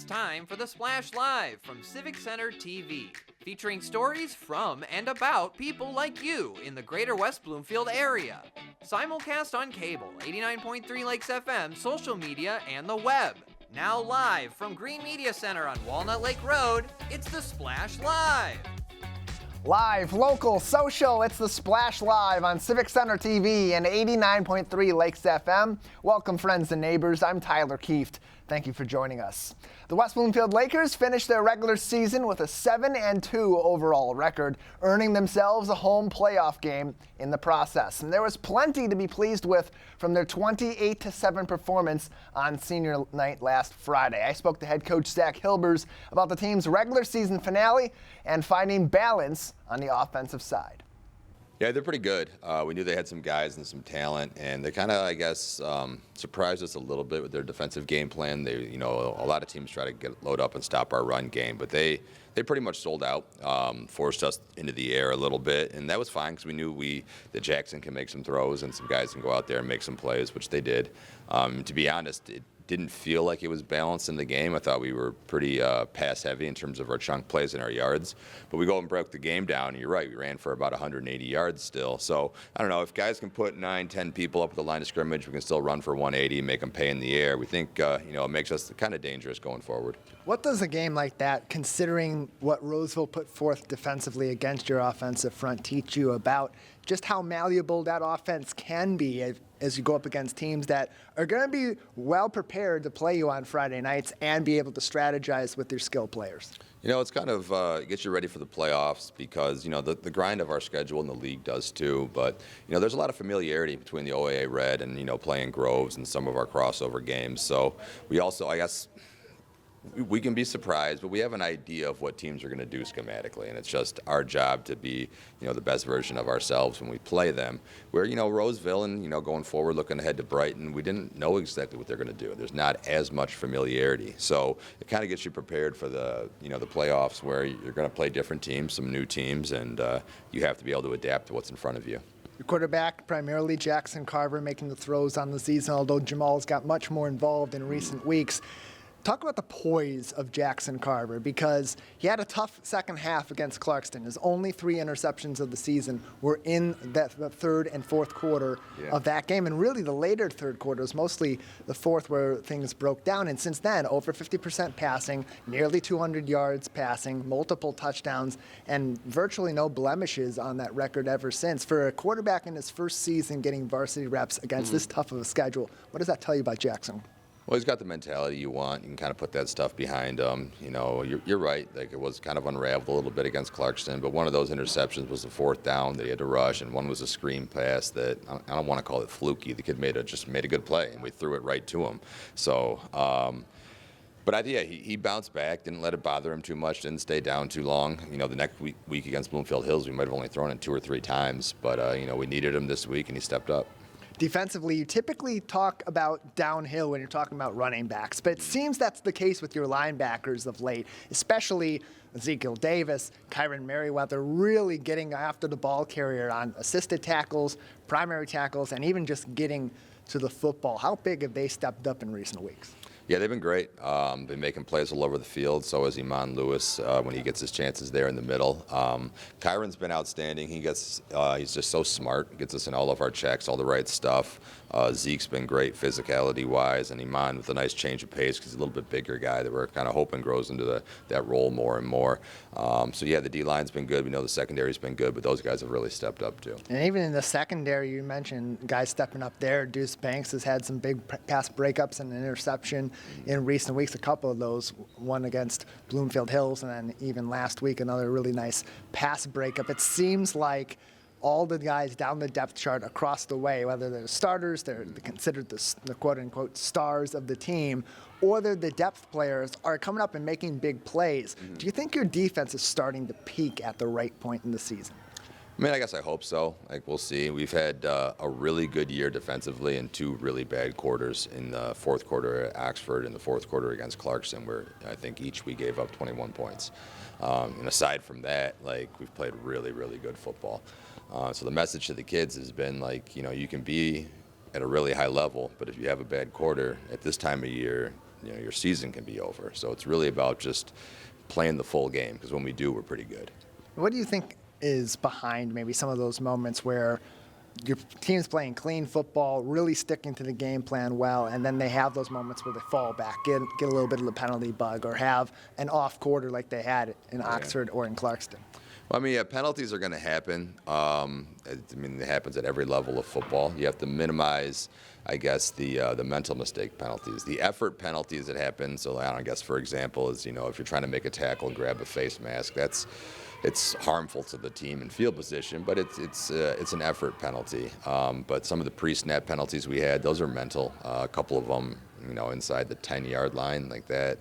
time for the Splash Live from Civic Center TV, featuring stories from and about people like you in the greater West Bloomfield area. Simulcast on cable, 89.3 Lakes FM, social media, and the web. Now live from Green Media Center on Walnut Lake Road, it's the Splash Live. Live, local, social, it's the Splash Live on Civic Center TV and 89.3 Lakes FM. Welcome, friends and neighbors. I'm Tyler Kieft. Thank you for joining us. The West Bloomfield Lakers finished their regular season with a 7-2 overall record, earning themselves a home playoff game in the process. And there was plenty to be pleased with from their 28-7 performance on senior night last Friday. I spoke to head coach Zach Hilbers about the team's regular season finale and finding balance on the offensive side. Yeah, they're pretty good. We knew they had some guys and some talent, and they kind of, I guess, surprised us a little bit with their defensive game plan. They, a lot of teams try to load up and stop our run game, but they pretty much sold out, forced us into the air a little bit, and that was fine because we knew that Jackson can make some throws and some guys can go out there and make some plays, which they did. To be honest, it didn't feel like it was balanced in the game. I thought we were pretty pass heavy in terms of our chunk plays and our yards. But we go and broke the game down, and you're right, we ran for about 180 yards still. So, I don't know, if guys can put 9-10 people up at the line of scrimmage, we can still run for 180, make them pay in the air. We think, it makes us kind of dangerous going forward. What does a game like that, considering what Roseville put forth defensively against your offensive front, teach you about just how malleable that offense can be as you go up against teams that are going to be well prepared to play you on Friday nights and be able to strategize with their skill players? It's kind of gets you ready for the playoffs because, the grind of our schedule in the league does too. But, there's a lot of familiarity between the OAA Red and, playing Groves and some of our crossover games. So we also, I guess, we can be surprised, but we have an idea of what teams are going to do schematically, and it's just our job to be, the best version of ourselves when we play them. Where, Roseville and, going forward, looking ahead to Brighton, we didn't know exactly what they're going to do. There's not as much familiarity. So it kind of gets you prepared for the, the playoffs where you're going to play different teams, some new teams, and you have to be able to adapt to what's in front of you. Your quarterback, primarily Jackson Carver, making the throws on the season, although Jamal's got much more involved in recent weeks. Talk about the poise of Jackson Carver, because he had a tough second half against Clarkston. His only 3 interceptions of the season were in the third and fourth quarter of that game. And really the later third quarter was mostly the fourth where things broke down. And since then, over 50% passing, nearly 200 yards passing, multiple touchdowns, and virtually no blemishes on that record ever since. For a quarterback in his first season getting varsity reps against this tough of a schedule, what does that tell you about Jackson? Well, he's got the mentality you want. You can kind of put that stuff behind him. You're right. Like, it was kind of unraveled a little bit against Clarkston, but one of those interceptions was the fourth down that he had to rush, and one was a screen pass that I don't want to call it fluky. The kid just made a good play, and we threw it right to him. So, but he bounced back, didn't let it bother him too much, didn't stay down too long. The next week against Bloomfield Hills, we might have only thrown it 2 or 3 times, but we needed him this week, and he stepped up. Defensively, you typically talk about downhill when you're talking about running backs, but it seems that's the case with your linebackers of late, especially Ezekiel Davis, Kyron Merriweather, really getting after the ball carrier on assisted tackles, primary tackles, and even just getting to the football. How big have they stepped up in recent weeks? Yeah, they've been great. Been making plays all over the field. So has Iman Lewis when he gets his chances there in the middle. Kyron's been outstanding. He's just so smart. Gets us in all of our checks, all the right stuff. Zeke's been great physicality-wise, and Iman with a nice change of pace because he's a little bit bigger guy that we're kind of hoping grows into that role more and more. The D-line's been good. We know the secondary's been good, but those guys have really stepped up too. And even in the secondary, you mentioned guys stepping up there. Deuce Banks has had some big pass breakups and an interception in recent weeks, a couple of those, one against Bloomfield Hills, and then even last week, another really nice pass breakup. It seems like all the guys down the depth chart across the way, whether they're starters, they're considered the quote-unquote stars of the team, or they're the depth players, are coming up and making big plays. Do you think your defense is starting to peak at the right point in the season? I guess I hope so. We'll see. We've had a really good year defensively and 2 really bad quarters in the fourth quarter at Oxford and the fourth quarter against Clarkston, where I think each we gave up 21 points. And aside from that, we've played really, really good football. So the message to the kids has been you can be at a really high level, but if you have a bad quarter at this time of year, your season can be over. So it's really about just playing the full game, because when we do, we're pretty good. What do you think is behind maybe some of those moments where your team's playing clean football, really sticking to the game plan well, and then they have those moments where they fall back, get a little bit of the penalty bug, or have an off quarter like they had in Oxford or in Clarkston? Well, I mean, yeah, penalties are going to happen. I mean, it happens at every level of football. You have to minimize, I guess, the mental mistake penalties. The effort penalties that happen, so I guess, for example, is, if you're trying to make a tackle and grab a face mask, it's harmful to the team in field position, but it's an effort penalty. But some of the pre-snap penalties we had, those are mental. A couple of them, inside the 10-yard line, like that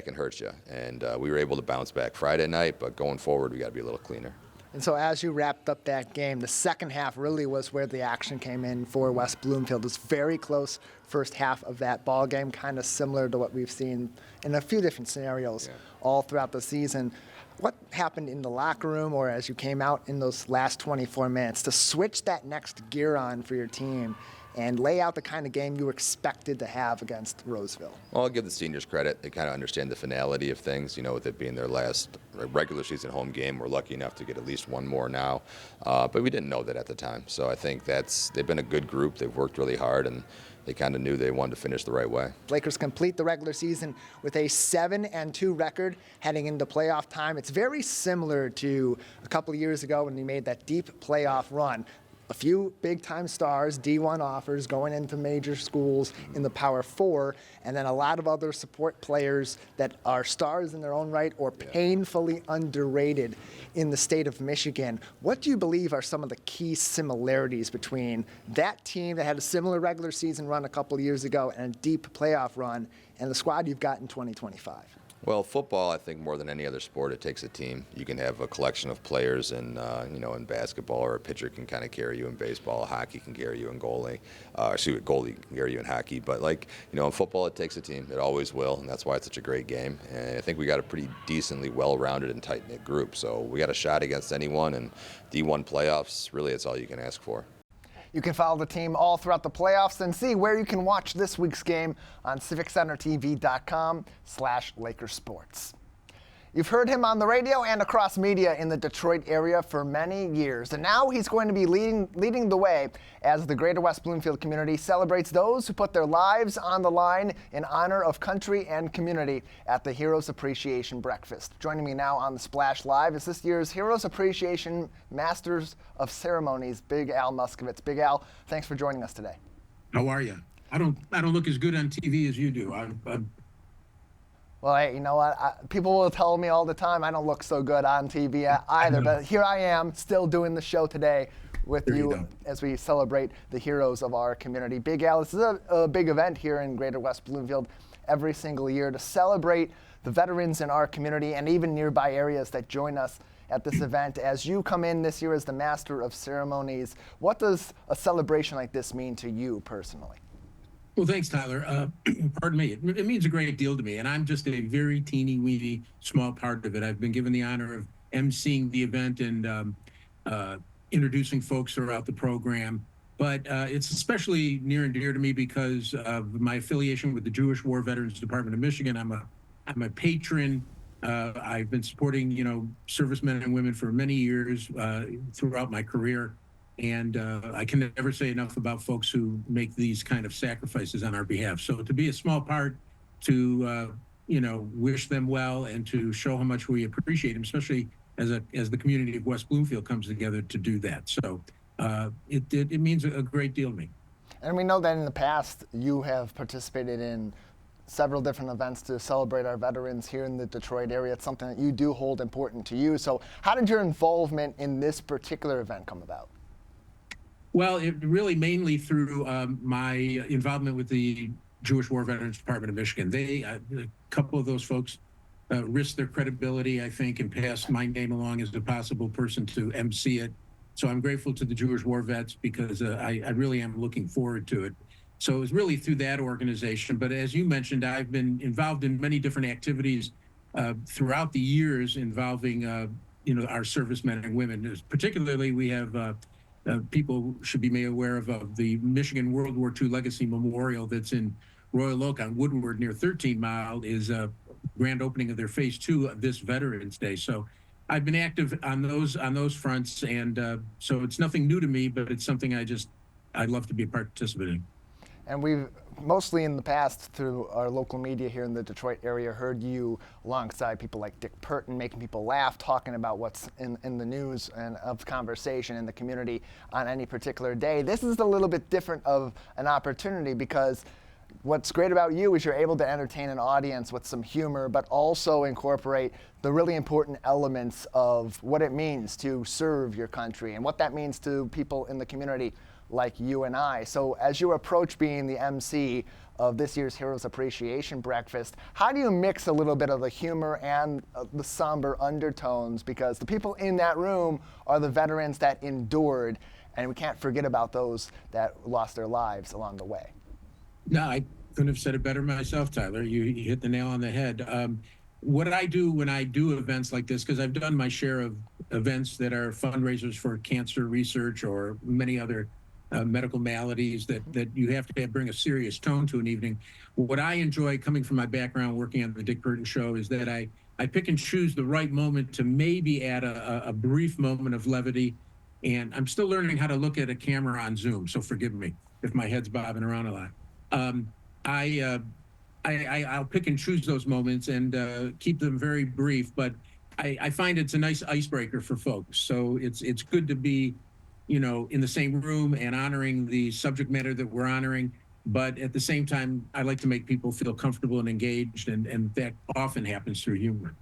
can hurt you. And we were able to bounce back Friday night, but going forward, we got to be a little cleaner. And so as you wrapped up that game, the second half really was where the action came in for West Bloomfield. It was very close first half of that ball game, kind of similar to what we've seen in a few different scenarios all throughout the season. What happened in the locker room, or as you came out in those last 24 minutes, to switch that next gear on for your team and lay out the kind of game you expected to have against Roseville? Well, I'll give the seniors credit. They kind of understand the finality of things, with it being their last regular season home game. We're lucky enough to get at least one more now, but we didn't know that at the time. So I think they've been a good group. They've worked really hard, and they kind of knew they wanted to finish the right way. Lakers complete the regular season with a 7-2 record heading into playoff time. It's very similar to a couple of years ago when we made that deep playoff run. A few big-time stars, D1 offers going into major schools in the Power Four, and then a lot of other support players that are stars in their own right or painfully underrated in the state of Michigan. What do you believe are some of the key similarities between that team that had a similar regular season run a couple of years ago and a deep playoff run and the squad you've got in 2025? Well, football, I think more than any other sport, it takes a team. You can have a collection of players in basketball, or a pitcher can kind of carry you in baseball. Hockey can carry you in goalie. Goalie can carry you in hockey. But in football, it takes a team. It always will, and that's why it's such a great game. And I think we got a pretty decently well-rounded and tight-knit group. So we got a shot against anyone, and D1 playoffs, really, it's all you can ask for. You can follow the team all throughout the playoffs and see where you can watch this week's game on civiccentertv.com/LakersSports. You've heard him on the radio and across media in the Detroit area for many years, and now he's going to be leading the way as the Greater West Bloomfield community celebrates those who put their lives on the line in honor of country and community at the Heroes Appreciation Breakfast. Joining me now on the Splash Live is this year's Heroes Appreciation Masters of Ceremonies, Big Al Muskovitz. Big Al, thanks for joining us today. How are you? I don't look as good on TV as you do. Well, hey, you know what? People will tell me all the time I don't look so good on TV either, but here I am still doing the show today with you as we celebrate the heroes of our community. Big Al, this is a big event here in Greater West Bloomfield every single year to celebrate the veterans in our community and even nearby areas that join us at this event. As you come in this year as the Master of Ceremonies, what does a celebration like this mean to you personally? Well, thanks, Tyler. Pardon me. It means a great deal to me, and I'm just a very teeny-weeny small part of it. I've been given the honor of emceeing the event and introducing folks throughout the program. But it's especially near and dear to me because of my affiliation with the Jewish War Veterans Department of Michigan. I'm a patron. I've been supporting, servicemen and women for many years throughout my career. And I can never say enough about folks who make these kind of sacrifices on our behalf. So to be a small part, to wish them well and to show how much we appreciate them, especially as the community of West Bloomfield comes together to do that. So it means a great deal to me. And we know that in the past you have participated in several different events to celebrate our veterans here in the Detroit area. It's something that you do hold important to you. So how did your involvement in this particular event come about? Well, it really mainly through my involvement with the Jewish War Veterans Department of Michigan. A couple of those folks risked their credibility, I think, and passed my name along as a possible person to MC it. So I'm grateful to the Jewish War Vets because I really am looking forward to it. So it was really through that organization. But as you mentioned, I've been involved in many different activities throughout the years involving, our servicemen and women. Particularly, we have people should be made aware of the Michigan World War II Legacy Memorial that's in Royal Oak on Woodward near 13 Mile is a grand opening of their phase 2 of this Veterans Day. So I've been active on those fronts, and so it's nothing new to me, but it's something I'd love to be a participant in. And we've mostly in the past, through our local media here in the Detroit area, heard you alongside people like Dick Purton making people laugh, talking about what's in the news and of conversation in the community on any particular day. This is a little bit different of an opportunity because what's great about you is you're able to entertain an audience with some humor, but also incorporate the really important elements of what it means to serve your country and what that means to people in the community like you and I. So as you approach being the MC of this year's Heroes Appreciation Breakfast, how do you mix a little bit of the humor and the somber undertones? Because the people in that room are the veterans that endured, and we can't forget about those that lost their lives along the way. No, I couldn't have said it better myself, Tyler. You hit the nail on the head. What I do when I do events like this, because I've done my share of events that are fundraisers for cancer research or many other medical maladies that you have to bring a serious tone to an evening. What I enjoy, coming from my background working on the Dick Purton Show, is that I pick and choose the right moment to maybe add a brief moment of levity. And I'm still learning how to look at a camera on Zoom, so forgive me if my head's bobbing around a lot. I'll pick and choose those moments and keep them very brief, but I find it's a nice icebreaker for folks. So it's good to be, in the same room and honoring the subject matter that we're honoring. But at the same time, I like to make people feel comfortable and engaged, and that often happens through humor.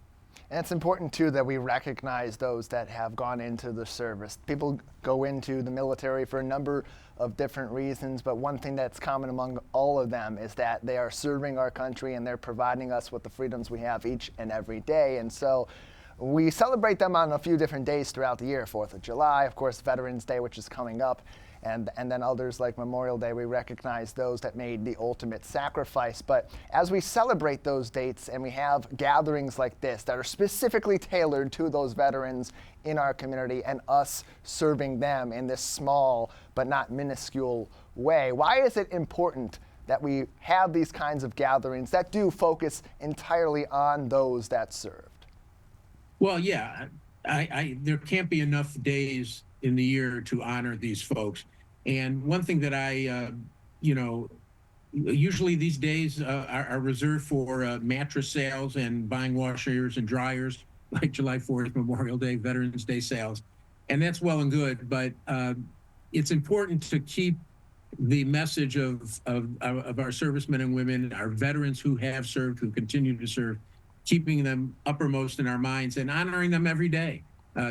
And it's important, too, that we recognize those that have gone into the service. People go into the military for a number of different reasons, but one thing that's common among all of them is that they are serving our country and they're providing us with the freedoms we have each and every day. And so we celebrate them on a few different days throughout the year. 4th of July, of course, Veterans Day, which is coming up. And then others like Memorial Day, we recognize those that made the ultimate sacrifice. But as we celebrate those dates and we have gatherings like this that are specifically tailored to those veterans in our community and us serving them in this small but not minuscule way, why is it important that we have these kinds of gatherings that do focus entirely on those that served? Well, yeah, there can't be enough days in the year to honor these folks. And one thing that usually these days are reserved for mattress sales and buying washers and dryers, like July 4th, Memorial Day, Veterans Day sales. And that's well and good, but it's important to keep the message of our servicemen and women, our veterans who have served, who continue to serve, keeping them uppermost in our minds and honoring them every day.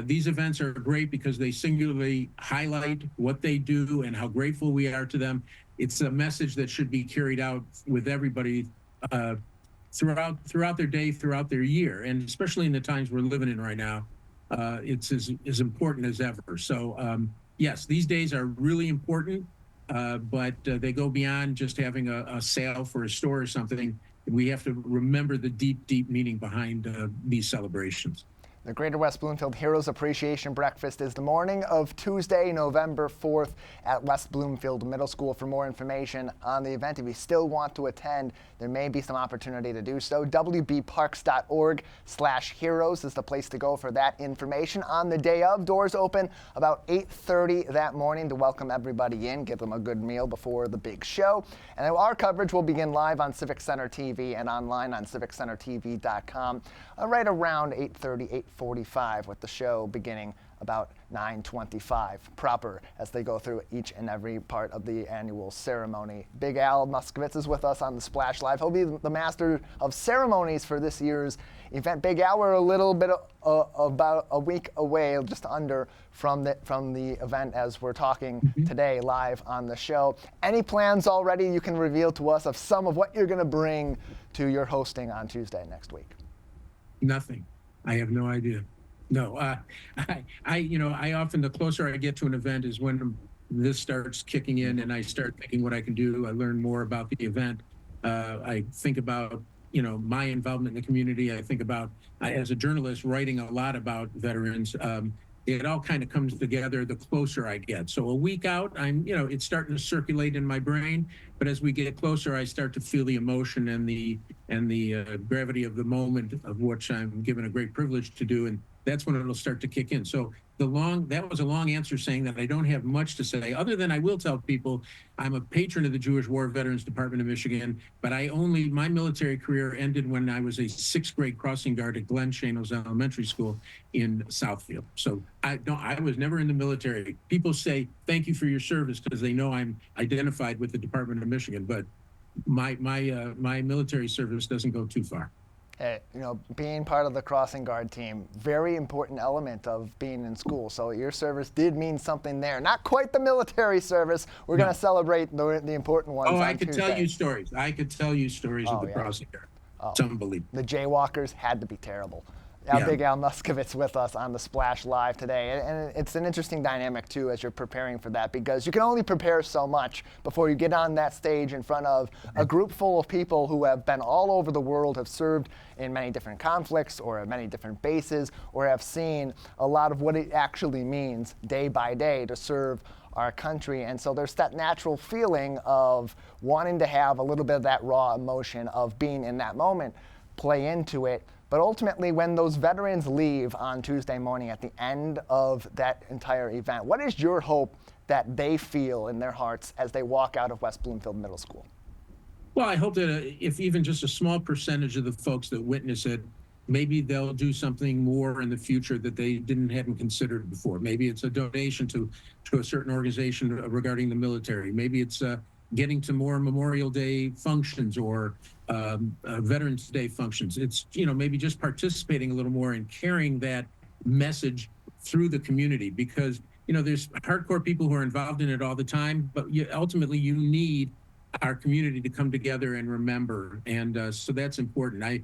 These events are great because they singularly highlight what they do and how grateful we are to them. It's a message that should be carried out with everybody throughout their day, throughout their year, and especially in the times we're living in right now. It's as important as ever. So yes, these days are really important, but they go beyond just having a sale for a store or something. We have to remember the deep, deep meaning behind these celebrations. The Greater West Bloomfield Heroes Appreciation Breakfast is the morning of Tuesday, November 4th at West Bloomfield Middle School. For more information on the event, if you still want to attend, there may be some opportunity to do so. wbparks.org/heroes is the place to go for that information. On the day of, doors open about 8:30 that morning to welcome everybody in, give them a good meal before the big show. And our coverage will begin live on Civic Center TV and online on civiccentertv.com right around 8:30, 8:45, with the show beginning about 9:25 proper as they go through each and every part of the annual ceremony. Big Al Muskowitz is with us on the Splash Live. He'll be the master of ceremonies for this year's event. Big Al, we're a little bit about a week away, just under, from the event as we're talking today live on the show. Any plans already you can reveal to us of some of what you're going to bring to your hosting on Tuesday next week? Nothing. I have no idea. No, I often, the closer I get to an event is when this starts kicking in and I start thinking what I can do. I learn more about the event. I think about, my involvement in the community. I think about, as a journalist, writing a lot about veterans. it all kind of comes together the closer I get. So a week out, it's starting to circulate in my brain. But as we get closer, I start to feel the emotion and the gravity of the moment, of which I'm given a great privilege to do, and that's when it'll start to kick in. So that was a long answer saying that I don't have much to say, other than I will tell people I'm a patron of the Jewish War Veterans Department of Michigan, but my military career ended when I was a 6th grade crossing guard at Glen Shanos Elementary School in Southfield. So I was never in the military. People say thank you for your service because they know I'm identified with the Department of Michigan, but my military service doesn't go too far. Hey, being part of the crossing guard team, very important element of being in school. So your service did mean something there. Not quite the military service. We're going to celebrate the important ones. I could tell you stories. I could tell you stories of the crossing guard. It's unbelievable. The jaywalkers had to be terrible. Big Al Muskovitz with us on the Splash Live today. And it's an interesting dynamic, too, as you're preparing for that, because you can only prepare so much before you get on that stage in front of a group full of people who have been all over the world, have served in many different conflicts or at many different bases, or have seen a lot of what it actually means day by day to serve our country. And so there's that natural feeling of wanting to have a little bit of that raw emotion of being in that moment, play into it. But ultimately, when those veterans leave on Tuesday morning at the end of that entire event, what is your hope that they feel in their hearts as they walk out of West Bloomfield Middle School? Well, I hope that if even just a small percentage of the folks that witness it, maybe they'll do something more in the future that they hadn't considered before. Maybe it's a donation to a certain organization regarding the military. Maybe it's getting to more Memorial Day functions or Veterans Day functions. It's, maybe just participating a little more and carrying that message through the community, because, there's hardcore people who are involved in it all the time, but ultimately you need our community to come together and remember. And so that's important.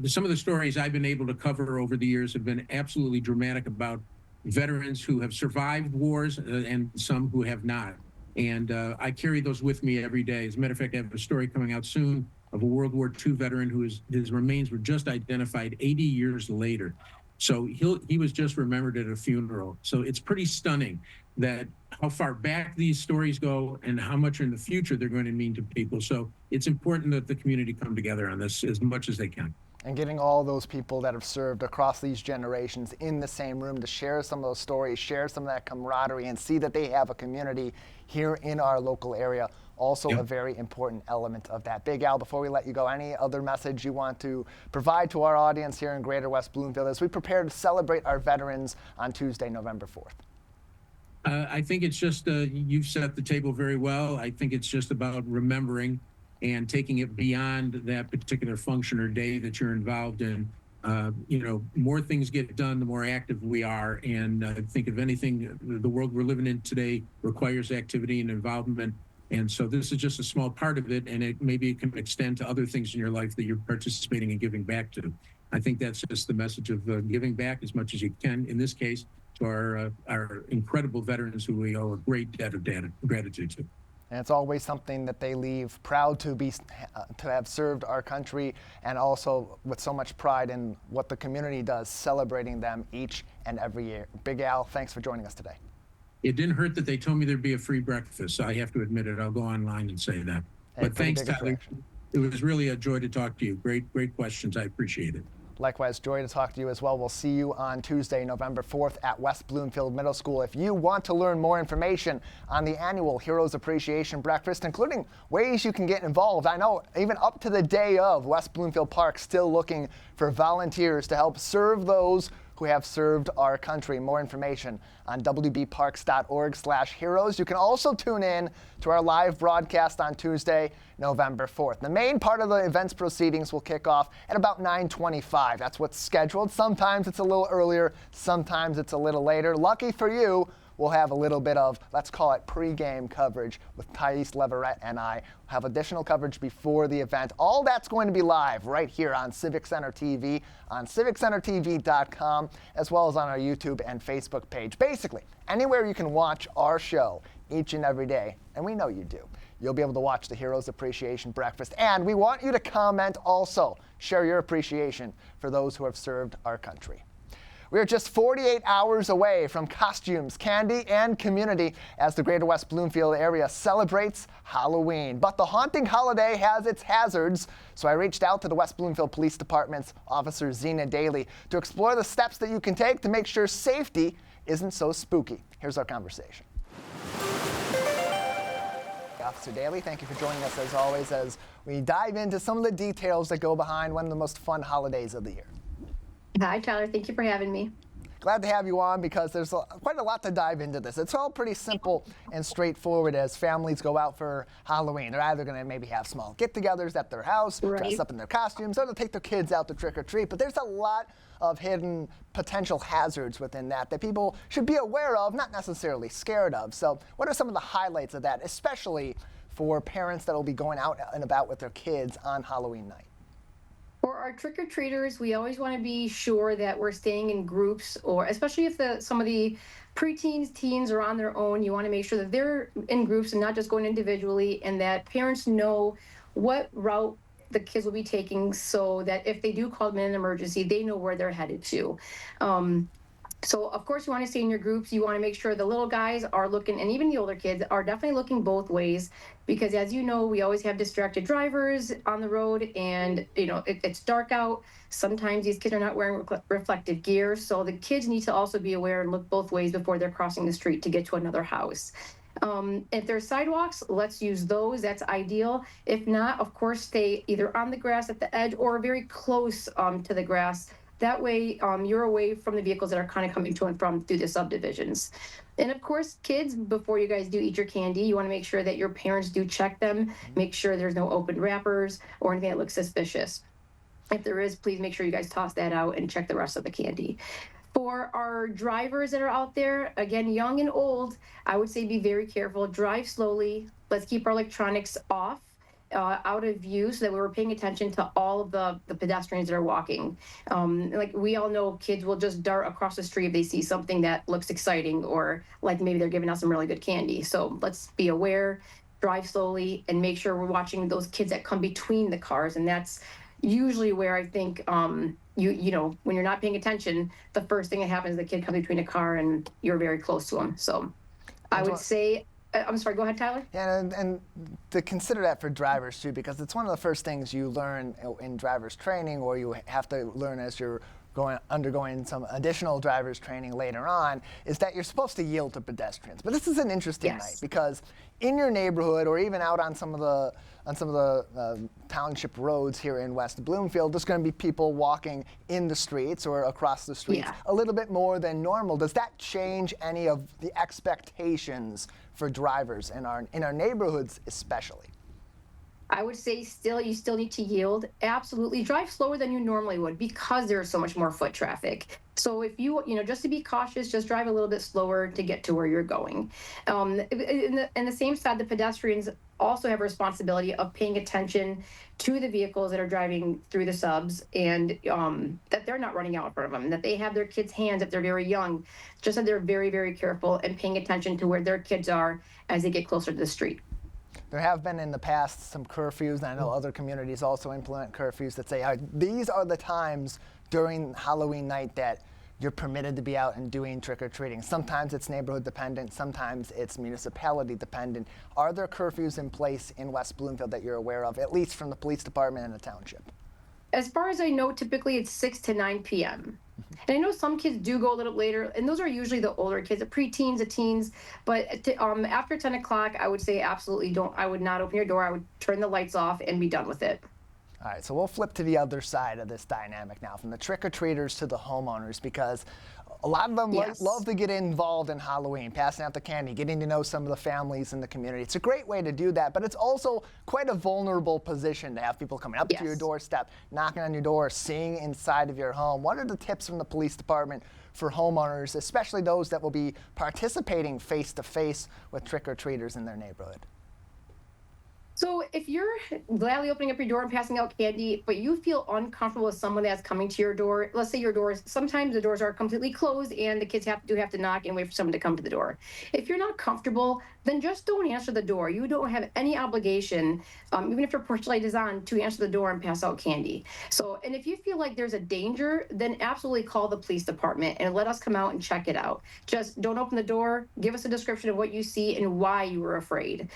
Some of the stories I've been able to cover over the years have been absolutely dramatic about veterans who have survived wars and some who have not. And I carry those with me every day. As a matter of fact, I have a story coming out soon of a World War II veteran his remains were just identified 80 years later. So he was just remembered at a funeral. So it's pretty stunning that how far back these stories go and how much in the future they're going to mean to people. So it's important that the community come together on this as much as they can. And getting all those people that have served across these generations in the same room to share some of those stories, share some of that camaraderie, and see that they have a community here in our local area, also a very important element of that. Big Al, before we let you go, any other message you want to provide to our audience here in Greater West Bloomfield as we prepare to celebrate our veterans on Tuesday, November 4th? I think it's just, you've set the table very well. I think it's just about remembering and taking it beyond that particular function or day that you're involved in. More things get done, the more active we are. And I think if anything, the world we're living in today requires activity and involvement. And so this is just a small part of it, and maybe it can extend to other things in your life that you're participating and giving back to. I think that's just the message of giving back as much as you can, in this case, to our incredible veterans who we owe a great debt of gratitude to. And it's always something that they leave proud to have served our country, and also with so much pride in what the community does, celebrating them each and every year. Big Al, thanks for joining us today. It didn't hurt that they told me there'd be a free breakfast, so I have to admit it. I'll go online and say that. Hey, but thanks, Tyler. It was really a joy to talk to you. Great questions. I appreciate it. Likewise, joy to talk to you as well. We'll see you on Tuesday, November 4th at West Bloomfield Middle School. If you want to learn more information on the annual Heroes Appreciation Breakfast, including ways you can get involved, I know even up to the day of, West Bloomfield Park still looking for volunteers to help serve those who have served our country. More information on wbparks.org/heroes. You can also tune in to our live broadcast on Tuesday, November 4th. The main part of the event's proceedings will kick off at about 9:25. That's what's scheduled. Sometimes it's a little earlier, sometimes it's a little later. Lucky for you, we'll have a little bit of, let's call it pregame coverage with Thais Leverett and I. We'll have additional coverage before the event. All that's going to be live right here on Civic Center TV, on civiccentertv.com, as well as on our YouTube and Facebook page. Basically, anywhere you can watch our show each and every day, and we know you do, you'll be able to watch the Heroes Appreciation Breakfast. And we want you to comment also. Share your appreciation for those who have served our country. We are just 48 hours away from costumes, candy, and community as the greater West Bloomfield area celebrates Halloween. But the haunting holiday has its hazards, so I reached out to the West Bloomfield Police Department's Officer Zena Daly to explore the steps that you can take to make sure safety isn't so spooky. Here's our conversation. Officer Daly, thank you for joining us as always as we dive into some of the details that go behind one of the most fun holidays of the year. Hi, Tyler. Thank you for having me. Glad to have you on because there's quite a lot to dive into this. It's all pretty simple and straightforward as families go out for Halloween. They're either going to maybe have small get-togethers at their house, dress up in their costumes, or they'll take their kids out to trick-or-treat. But there's a lot of hidden potential hazards within that people should be aware of, not necessarily scared of. So what are some of the highlights of that, especially for parents that will be going out and about with their kids on Halloween night? For our trick-or-treaters, we always want to be sure that we're staying in groups, or especially if some of the preteens, teens are on their own, you want to make sure that they're in groups and not just going individually, and that parents know what route the kids will be taking so that if they do call them in an emergency, they know where they're headed to. So of course you want to stay in your groups. You want to make sure the little guys are looking, and even the older kids are definitely looking both ways, because as you know, we always have distracted drivers on the road, and it's dark out. Sometimes these kids are not wearing reflective gear, so the kids need to also be aware and look both ways before they're crossing the street to get to another house. If there's sidewalks, let's use those. That's ideal. If not, of course, stay either on the grass at the edge or very close to the grass. That way, you're away from the vehicles that are kind of coming to and from through the subdivisions. And of course, kids, before you guys do eat your candy, you want to make sure that your parents do check them, make sure there's no open wrappers or anything that looks suspicious. If there is, please make sure you guys toss that out and check the rest of the candy. For our drivers that are out there, again, young and old, I would say be very careful. Drive slowly. Let's keep our electronics off, out of view, so that we were paying attention to all of the pedestrians that are walking. Like we all know, kids will just dart across the street if they see something that looks exciting, or like maybe they're giving out some really good candy. So let's be aware, drive slowly, and make sure we're watching those kids that come between the cars. And that's usually where I think when you're not paying attention, the first thing that happens is the kid comes between a car and you're very close to them. So I would say, I'm sorry, go ahead, Tyler. Yeah, and to consider that for drivers too, because it's one of the first things you learn in driver's training, or you have to learn as you're undergoing some additional driver's training later on, is that you're supposed to yield to pedestrians. But this is an interesting night, because in your neighborhood, or even out on some of the township roads here in West Bloomfield, there's going to be people walking in the streets or across the streets a little bit more than normal. Does that change any of the expectations for drivers in our neighborhoods especially? I would say you still need to yield. Absolutely. Drive slower than you normally would, because there's so much more foot traffic. So if just to be cautious, just drive a little bit slower to get to where you're going. In the same side, the pedestrians also have a responsibility of paying attention to the vehicles that are driving through the subs, and that they're not running out in front of them, that they have their kids' hands if they're very young, just that they're very, very careful and paying attention to where their kids are as they get closer to the street. There have been in the past some curfews, and I know other communities also implement curfews that say these are the times during Halloween night that you're permitted to be out and doing trick-or-treating. Sometimes it's neighborhood dependent, sometimes it's municipality dependent. Are there curfews in place in West Bloomfield that you're aware of, at least from the police department and the township? As far as I know, typically it's 6 to 9 p.m. And I know some kids do go a little later, and those are usually the older kids, the preteens, the teens. But after 10 o'clock, I would say absolutely I would not open your door. I would turn the lights off and be done with it. All right, so we'll flip to the other side of this dynamic now, from the trick-or-treaters to the homeowners, because a lot of them love to get involved in Halloween, passing out the candy, getting to know some of the families in the community. It's a great way to do that, but it's also quite a vulnerable position to have people coming up to your doorstep, knocking on your door, seeing inside of your home. What are the tips from the police department for homeowners, especially those that will be participating face-to-face with trick-or-treaters in their neighborhood? So if you're gladly opening up your door and passing out candy, but you feel uncomfortable with someone that's coming to your door, let's say your doors, sometimes the doors are completely closed and the kids have to knock and wait for someone to come to the door. If you're not comfortable, then just don't answer the door. You don't have any obligation, even if your porch light is on, to answer the door and pass out candy. So, and if you feel like there's a danger, then absolutely call the police department and let us come out and check it out. Just don't open the door, give us a description of what you see and why you were afraid.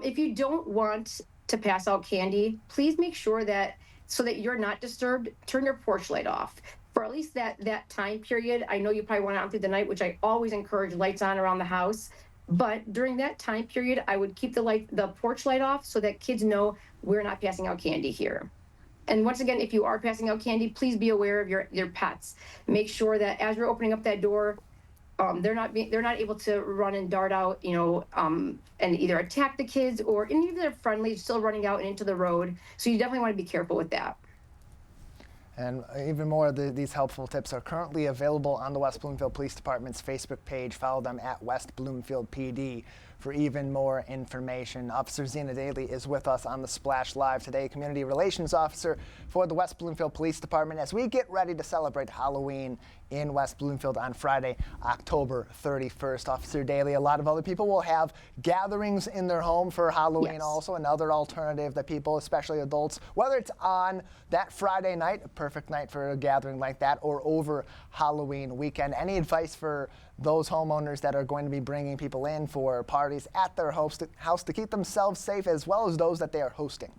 If you don't want to pass out candy, please make sure that so that you're not disturbed, turn your porch light off for at least that time period. I know you probably went out through the night, which I always encourage lights on around the house. But during that time period, I would keep the porch light off so that kids know we're not passing out candy here. And once again, if you are passing out candy, please be aware of your pets. Make sure that as you're opening up that door, they're not able to run and dart out, and either attack the kids or and even if they're friendly, still running out and into the road. So you definitely want to be careful with that. And even more of these helpful tips are currently available on the West Bloomfield Police Department's Facebook page. Follow them at West Bloomfield PD for even more information. Officer Zena Daly is with us on the Splash Live today, Community Relations Officer for the West Bloomfield Police Department, as we get ready to celebrate Halloween in West Bloomfield on Friday, October 31st. Officer Daly, a lot of other people will have gatherings in their home for Halloween. Yes. Also another alternative that people, especially adults, whether it's on that Friday night, a perfect night for a gathering like that, or over Halloween weekend. Any advice for those homeowners that are going to be bringing people in for parties at their house to keep themselves safe, as well as those that they are hosting?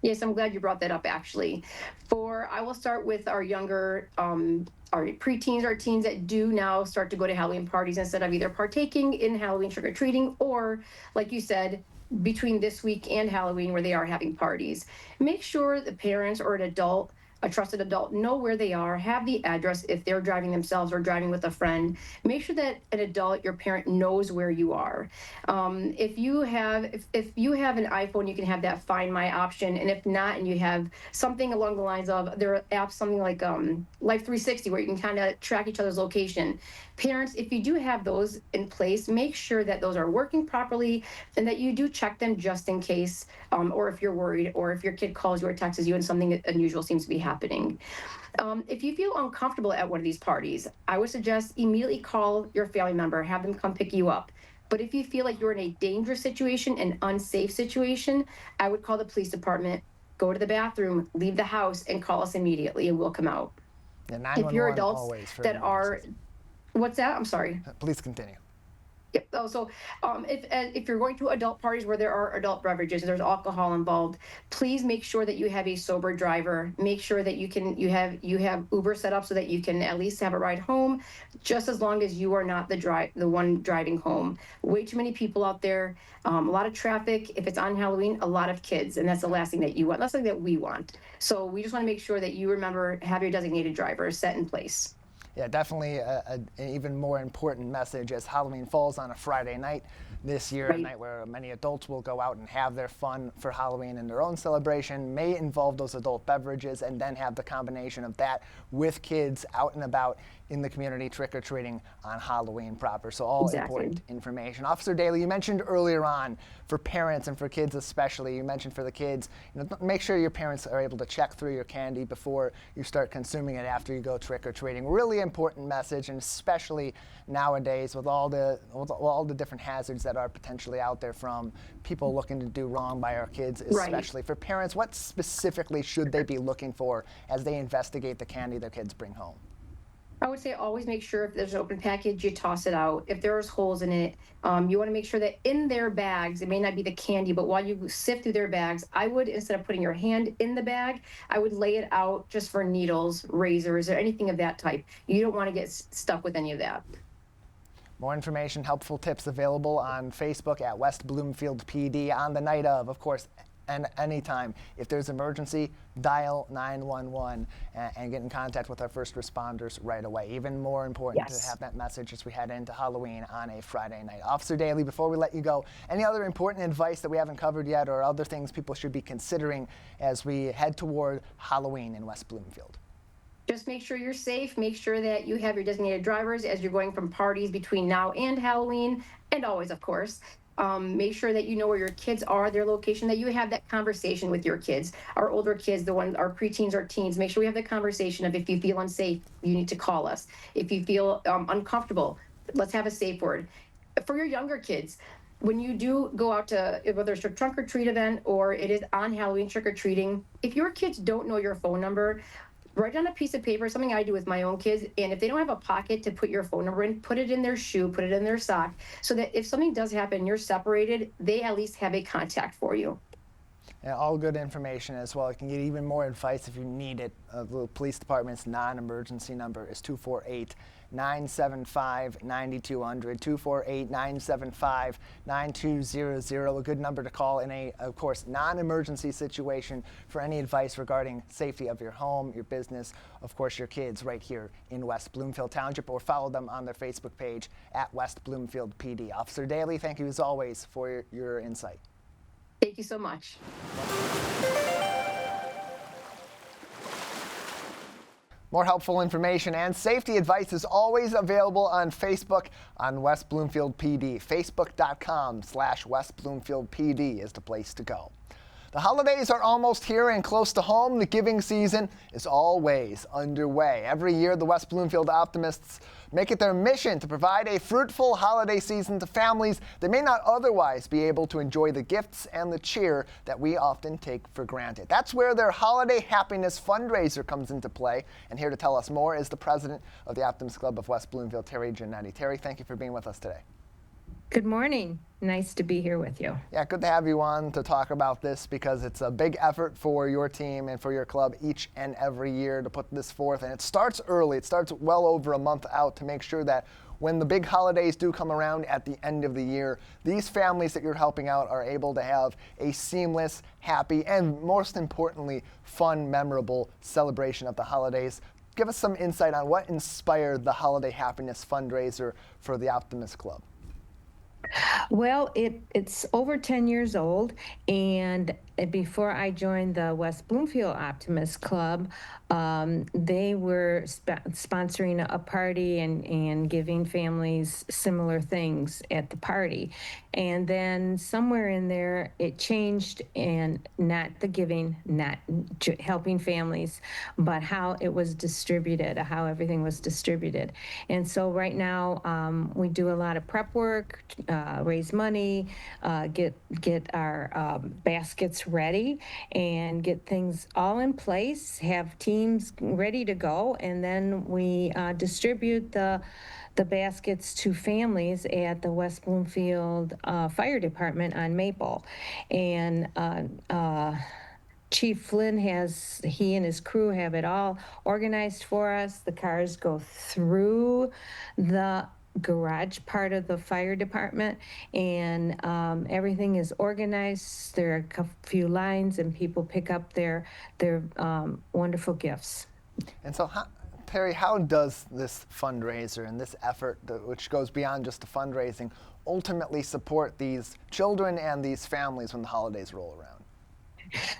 Yes, I'm glad you brought that up, actually. I will start with our younger, our preteens, our teens that do now start to go to Halloween parties instead of either partaking in Halloween trick-or-treating or, like you said, between this week and Halloween where they are having parties. Make sure the parents or an adult, a trusted adult, know where they are, have the address if they're driving themselves or driving with a friend. Make sure that an adult, your parent, knows where you are. If you have an iPhone, you can have that Find My option, and if not, and you have something along the lines of, there are apps, something like Life 360, where you can kind of track each other's location. Parents, if you do have those in place, make sure that those are working properly and that you do check them just in case, or if you're worried, or if your kid calls you or texts you and something unusual seems to be happening. If you feel uncomfortable at one of these parties, I would suggest immediately call your family member, have them come pick you up. But if you feel like you're in a dangerous situation, an unsafe situation, I would call the police department, go to the bathroom, leave the house, and call us immediately, and we'll come out. Yeah, if you're adults that are, what's that? I'm sorry. Please continue. Yep. Also, if you're going to adult parties where there are adult beverages, there's alcohol involved, please make sure that you have a sober driver. Make sure that you have Uber set up so that you can at least have a ride home, just as long as you are not the one driving home. Way too many people out there, a lot of traffic. If it's on Halloween, a lot of kids, and that's the last thing that you want. That's something that we want. So we just want to make sure that you remember, have your designated driver set in place. Yeah, definitely an even more important message as Halloween falls on a Friday night this year, right. A night where many adults will go out and have their fun for Halloween, and their own celebration may involve those adult beverages, and then have the combination of that with kids out and about in the community trick-or-treating on Halloween proper. So all important information. Officer Daly, you mentioned earlier on for parents and for kids especially, you mentioned for the kids, make sure your parents are able to check through your candy before you start consuming it after you go trick-or-treating. Really important message, and especially nowadays with all the different hazards that are potentially out there from people looking to do wrong by our kids, especially. Right. For parents, what specifically should they be looking for as they investigate the candy their kids bring home? I would say always make sure if there's an open package, you toss it out. If there's holes in it, you want to make sure that in their bags, it may not be the candy, but while you sift through their bags, I would, instead of putting your hand in the bag, I would lay it out just for needles, razors, or anything of that type. You don't want to get stuck with any of that. More information, helpful tips available on Facebook at West Bloomfield PD on the night of course, and anytime. If there's emergency, dial 911 and get in contact with our first responders right away. Even more important to have that message as we head into Halloween on a Friday night. Officer Daly, before we let you go, any other important advice that we haven't covered yet, or other things people should be considering as we head toward Halloween in West Bloomfield? Just make sure you're safe. Make sure that you have your designated drivers as you're going from parties between now and Halloween, and always, of course. Make sure that you know where your kids are, their location, that you have that conversation with your kids, our older kids, our preteens, our teens. Make sure we have the conversation of, if you feel unsafe, you need to call us. If you feel uncomfortable, let's have a safe word. For your younger kids, when you do go out to, whether it's a trunk or treat event or it is on Halloween trick or treating, if your kids don't know your phone number, write on a piece of paper, something I do with my own kids. And if they don't have a pocket to put your phone number in, put it in their shoe, put it in their sock, so that if something does happen and you're separated, they at least have a contact for you. And all good information as well. You can get even more advice if you need it. The police department's non-emergency number is 248-975-9200, 248-975-9200. A good number to call in a, of course, non-emergency situation for any advice regarding safety of your home, your business, of course, your kids right here in West Bloomfield Township, or follow them on their Facebook page at West Bloomfield PD. Officer Daly, thank you as always for your insight. Thank you so much. More helpful information and safety advice is always available on Facebook on West Bloomfield PD. Facebook.com/West Bloomfield PD is the place to go. The holidays are almost here and close to home. The giving season is always underway. Every year, the West Bloomfield Optimists make it their mission to provide a fruitful holiday season to families that may not otherwise be able to enjoy the gifts and the cheer that we often take for granted. That's where their Holiday Happiness fundraiser comes into play. And here to tell us more is the president of the Optimist Club of West Bloomfield, Terry Giannetti. Terry, thank you for being with us today. Good morning. Nice to be here with you. Yeah, good to have you on to talk about this, because it's a big effort for your team and for your club each and every year to put this forth. And it starts early. It starts well over a month out to make sure that when the big holidays do come around at the end of the year, these families that you're helping out are able to have a seamless, happy, and most importantly, fun, memorable celebration of the holidays. Give us some insight on what inspired the Holiday Happiness fundraiser for the Optimist Club. Well, it's over 10 years old, and before I joined the West Bloomfield Optimist Club, they were sponsoring a party and giving families similar things at the party. And then somewhere in there, it changed, and not the giving, not helping families, but how it was distributed, how everything was distributed. And so right now, we do a lot of prep work, raise money, get our baskets ready, and get things all in place, have teams ready to go, and then we distribute the baskets to families at the West Bloomfield Fire Department on Maple. And Chief Flynn he and his crew have it all organized for us. The cars go through the garage part of the fire department, and everything is organized. There are a few lines, and people pick up their wonderful gifts. And so, Terry, how does this fundraiser and this effort, which goes beyond just the fundraising, ultimately support these children and these families when the holidays roll around?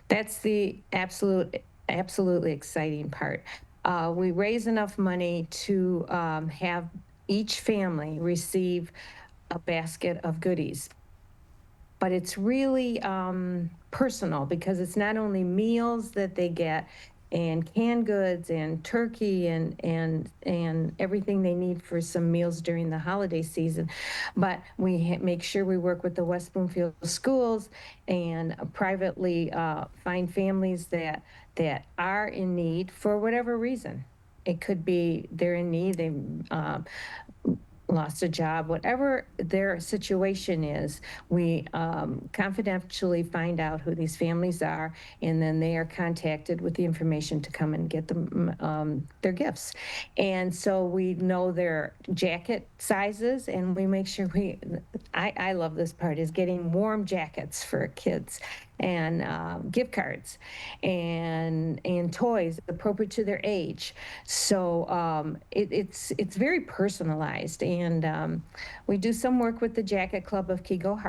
That's the absolutely exciting part. We raise enough money to have each family receive a basket of goodies. But it's really personal, because it's not only meals that they get, and canned goods and turkey and everything they need for some meals during the holiday season. But we make sure we work with the West Bloomfield schools and privately find families that are in need for whatever reason. It could be they're in need, they lost a job, whatever their situation is. We confidentially find out who these families are, and then they are contacted with the information to come and get them their gifts. And so we know their jacket sizes, and we make sure I love this part, is getting warm jackets for kids, and gift cards, and toys appropriate to their age. So it's very personalized, and we do some work with the Jacket Club of Keego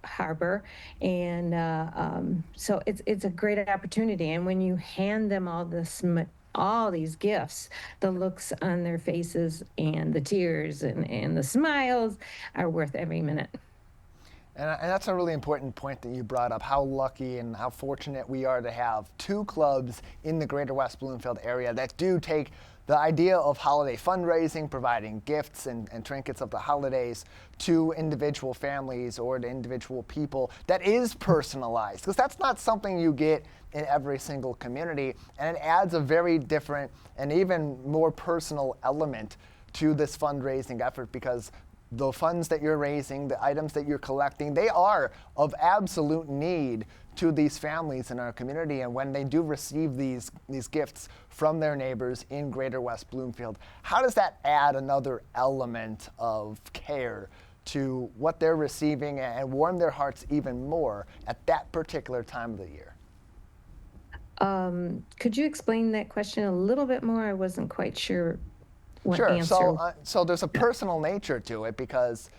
Harbor, and so it's a great opportunity. And when you hand them all these gifts, the looks on their faces and the tears and the smiles are worth every minute. And that's a really important point that you brought up, how lucky and how fortunate we are to have two clubs in the greater West Bloomfield area that do take the idea of holiday fundraising, providing gifts and trinkets of the holidays to individual families or to individual people that is personalized, because that's not something you get in every single community, and it adds a very different and even more personal element to this fundraising effort, because the funds that you're raising, the items that you're collecting, they are of absolute need to these families in our community. And when they do receive these gifts from their neighbors in greater West Bloomfield, how does that add another element of care to what they're receiving and warm their hearts even more at that particular time of the year? Could you explain that question a little bit more? I wasn't quite sure what Sure. answer. So there's a personal nature to it, because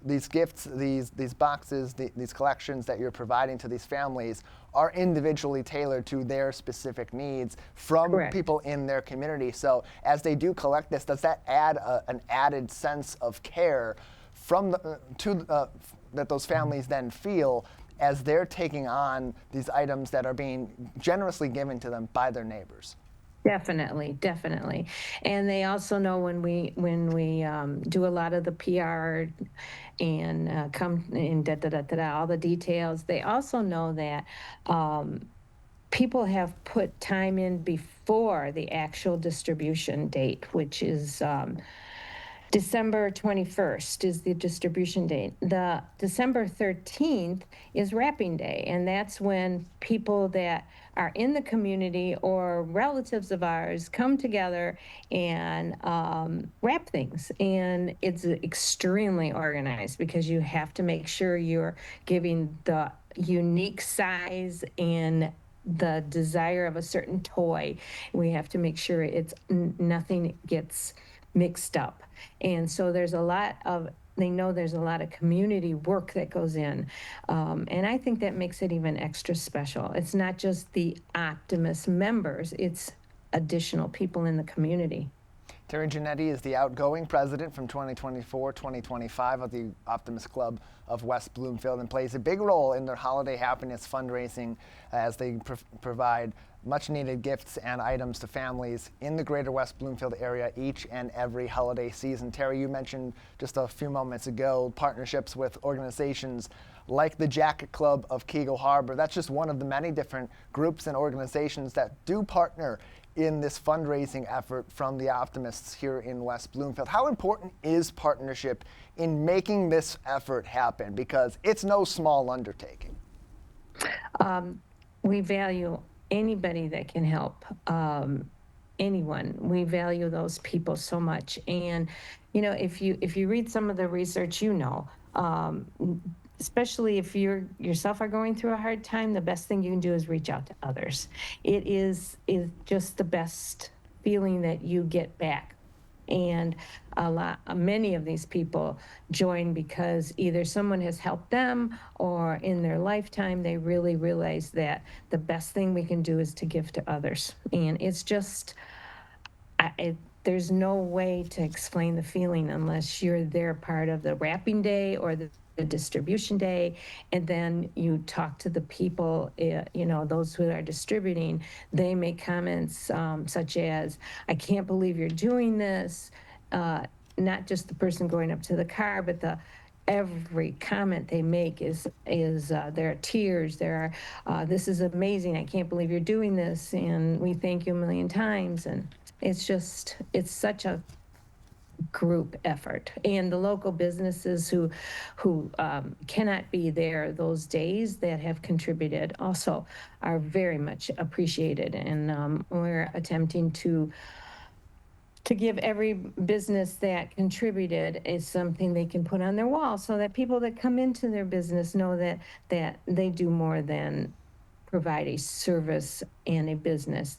these gifts, these boxes, these collections that you're providing to these families are individually tailored to their specific needs from Correct. people in their community. So as they do collect this, does that add an added sense of care from that those families then feel as they're taking on these items that are being generously given to them by their neighbors? Definitely, definitely. And they also know when we do a lot of the PR and come in all the details, they also know that people have put time in before the actual distribution date, which is December 21st is the distribution date. The December 13th is wrapping day, and that's when people that are in the community or relatives of ours come together and wrap things. And it's extremely organized, because you have to make sure you're giving the unique size and the desire of a certain toy. We have to make sure nothing gets mixed up. And so they know there's a lot of community work that goes in. And I think that makes it even extra special. It's not just the Optimist members, it's additional people in the community. Terry Giannetti is the outgoing president from 2024-2025 of the Optimist Club of West Bloomfield, and plays a big role in their holiday happiness fundraising as they provide much needed gifts and items to families in the greater West Bloomfield area each and every holiday season. Terry, you mentioned just a few moments ago partnerships with organizations like the Jacket Club of Keego Harbor. That's just one of the many different groups and organizations that do partner in this fundraising effort from the Optimists here in West Bloomfield. How important is partnership in making this effort happen? Because it's no small undertaking. We value anybody that can help, anyone. We value those people so much. And, if you read some of the research, especially if you yourself are going through a hard time, the best thing you can do is reach out to others. It is just the best feeling that you get back. And many of these people join because either someone has helped them, or in their lifetime they really realize that the best thing we can do is to give to others. And it's just, there's no way to explain the feeling unless you're there part of the wrapping day or the distribution day, and then you talk to the people, those who are distributing. They make comments such as, "I can't believe you're doing this." Not just the person going up to the car, but every comment they make is there are tears. There are, "This is amazing. I can't believe you're doing this, and we thank you a million times." And it's such a group effort. And the local businesses who cannot be there those days that have contributed also are very much appreciated. And we're attempting to give every business that contributed is something they can put on their wall, so that people that come into their business know that they do more than provide a service and a business.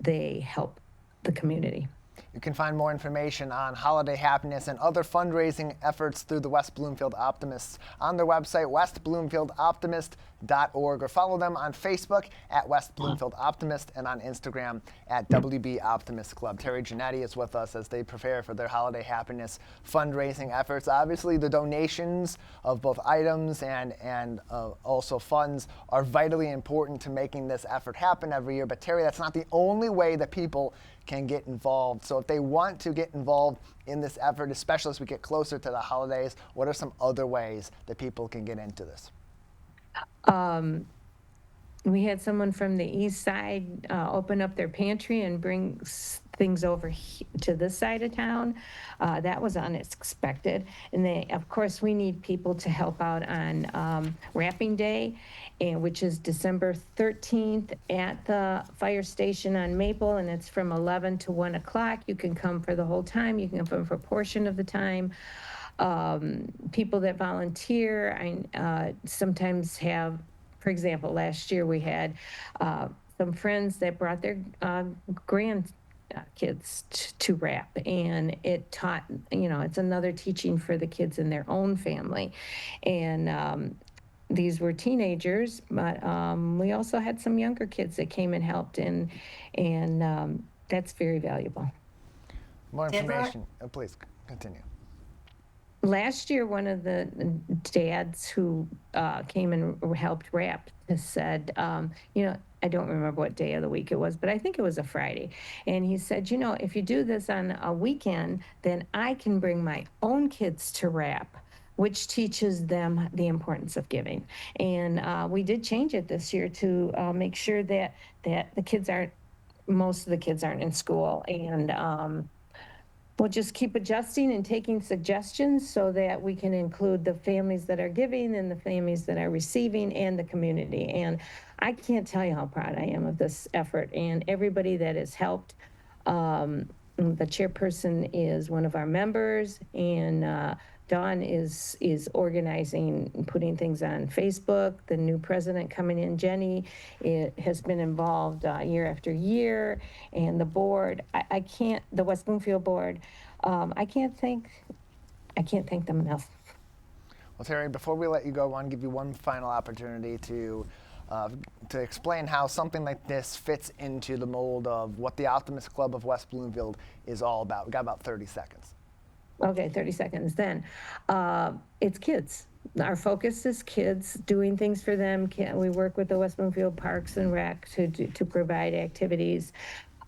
They help the community. You can find more information on holiday happiness and other fundraising efforts through the West Bloomfield Optimists on their website, westbloomfieldoptimist.org, or follow them on Facebook at West Bloomfield Optimist and on Instagram at WB Optimist Club. Terry Giannetti is with us as they prepare for their holiday happiness fundraising efforts. Obviously, the donations of both items and also funds are vitally important to making this effort happen every year. But Terry, that's not the only way that people can get involved. So if they want to get involved in this effort, especially as we get closer to the holidays, what are some other ways that people can get into this? We had someone from the east side open up their pantry and bring things over to this side of town. That was unexpected. And of course, we need people to help out on Wrapping Day, which is December 13th at the fire station on Maple, and it's from 11 to 1 o'clock. You can come for the whole time. You can come for a portion of the time. People that volunteer, I sometimes have. For example, last year we had some friends that brought their grandkids to wrap, and it taught, it's another teaching for the kids in their own family. And these were teenagers, but we also had some younger kids that came and helped, and that's very valuable. More information. Please continue. Last year, one of the dads who came and helped wrap said, I don't remember what day of the week it was, but I think it was a Friday. And he said, if you do this on a weekend, then I can bring my own kids to wrap, which teaches them the importance of giving. And we did change it this year to make sure that most of the kids aren't in school. And we'll just keep adjusting and taking suggestions so that we can include the families that are giving and the families that are receiving and the community. And I can't tell you how proud I am of this effort and everybody that has helped. The chairperson is one of our members, and Dawn is organizing and putting things on Facebook. The new president coming in, Jenny, has been involved year after year, and the board. The West Bloomfield board. I can't thank them enough. Well, Terry, before we let you go, I want to give you one final opportunity to explain how something like this fits into the mold of what the Optimist Club of West Bloomfield is all about. We've got about 30 seconds. Okay, 30 seconds then. It's kids. Our focus is kids, doing things for them. We work with the West Bloomfield Parks and Rec to provide activities.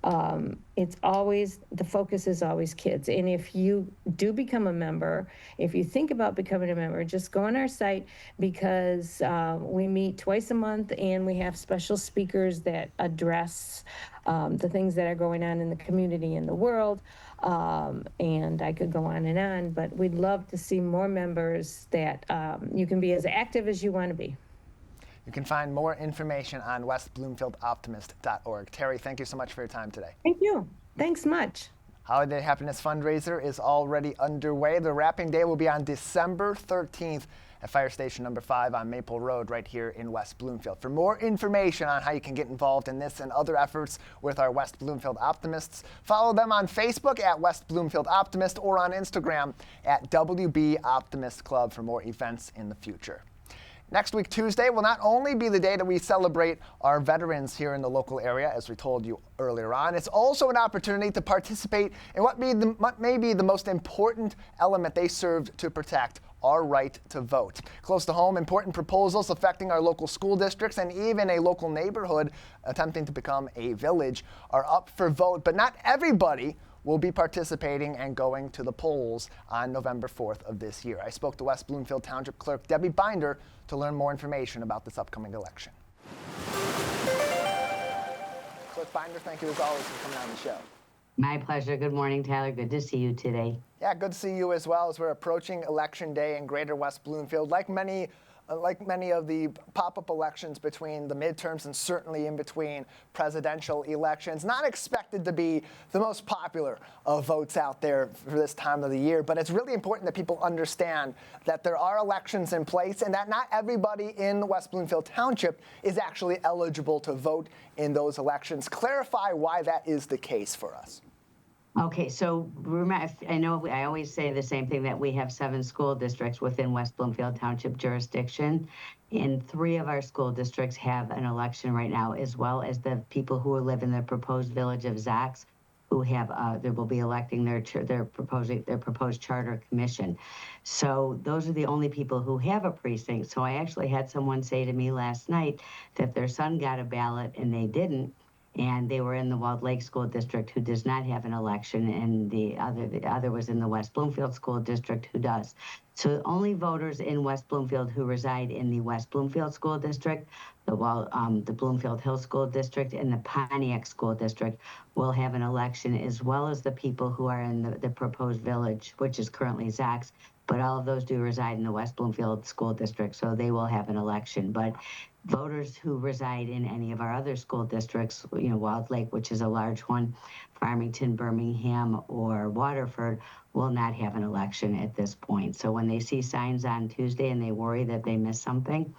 The focus is always kids. And if you do become a member, if you think about becoming a member, just go on our site, because we meet twice a month and we have special speakers that address the things that are going on in the community and the world. And I could go on, but we'd love to see more members that you can be as active as you want to be. You can find more information on westbloomfieldoptimist.org. Terry, thank you so much for your time today. Thank you. Thanks much. Holiday Happiness Fundraiser is already underway. The Wrapping Day will be on December 13th at Fire Station number 5 on Maple Road right here in West Bloomfield. For more information on how you can get involved in this and other efforts with our West Bloomfield Optimists, follow them on Facebook at West Bloomfield Optimist or on Instagram at WB Optimist Club for more events in the future. Next week, Tuesday, will not only be the day that we celebrate our veterans here in the local area, as we told you earlier on, it's also an opportunity to participate in what may be the most important element they served to protect, our right to vote. Close to home, important proposals affecting our local school districts and even a local neighborhood attempting to become a village are up for vote, but not everybody will be participating and going to the polls on November 4th of this year. I spoke to West Bloomfield Township Clerk Debbie Binder to learn more information about this upcoming election. Clerk Binder, thank you as always for coming on the show. My pleasure. Good morning, Tyler. Good to see you today. Yeah, good to see you as well, as we're approaching Election Day in Greater West Bloomfield. Like many of the pop-up elections between the midterms and certainly in between presidential elections, not expected to be the most popular of votes out there for this time of the year. But it's really important that people understand that there are elections in place and that not everybody in West Bloomfield Township is actually eligible to vote in those elections. Clarify why that is the case for us. Okay, so I know I always say the same thing, that we have 7 school districts within West Bloomfield Township jurisdiction, and 3 of our school districts have an election right now, as well as the people who live in the proposed village of Zax, who have they will be electing their proposed charter commission. So those are the only people who have a precinct. So I actually had someone say to me last night that their son got a ballot and they didn't, and they were in the Walled Lake School District, who does not have an election, and the other was in the West Bloomfield School District, who does. So only voters in West Bloomfield who reside in the West Bloomfield School District, the Bloomfield Hill School District, and the Pontiac School District will have an election, as well as the people who are in the proposed village, which is currently Zax. But all of those do reside in the West Bloomfield School District, so they will have an election. But voters who reside in any of our other school districts, Walled Lake, which is a large one, Farmington, Birmingham, or Waterford, will not have an election at this point. So when they see signs on Tuesday and they worry that they missed something,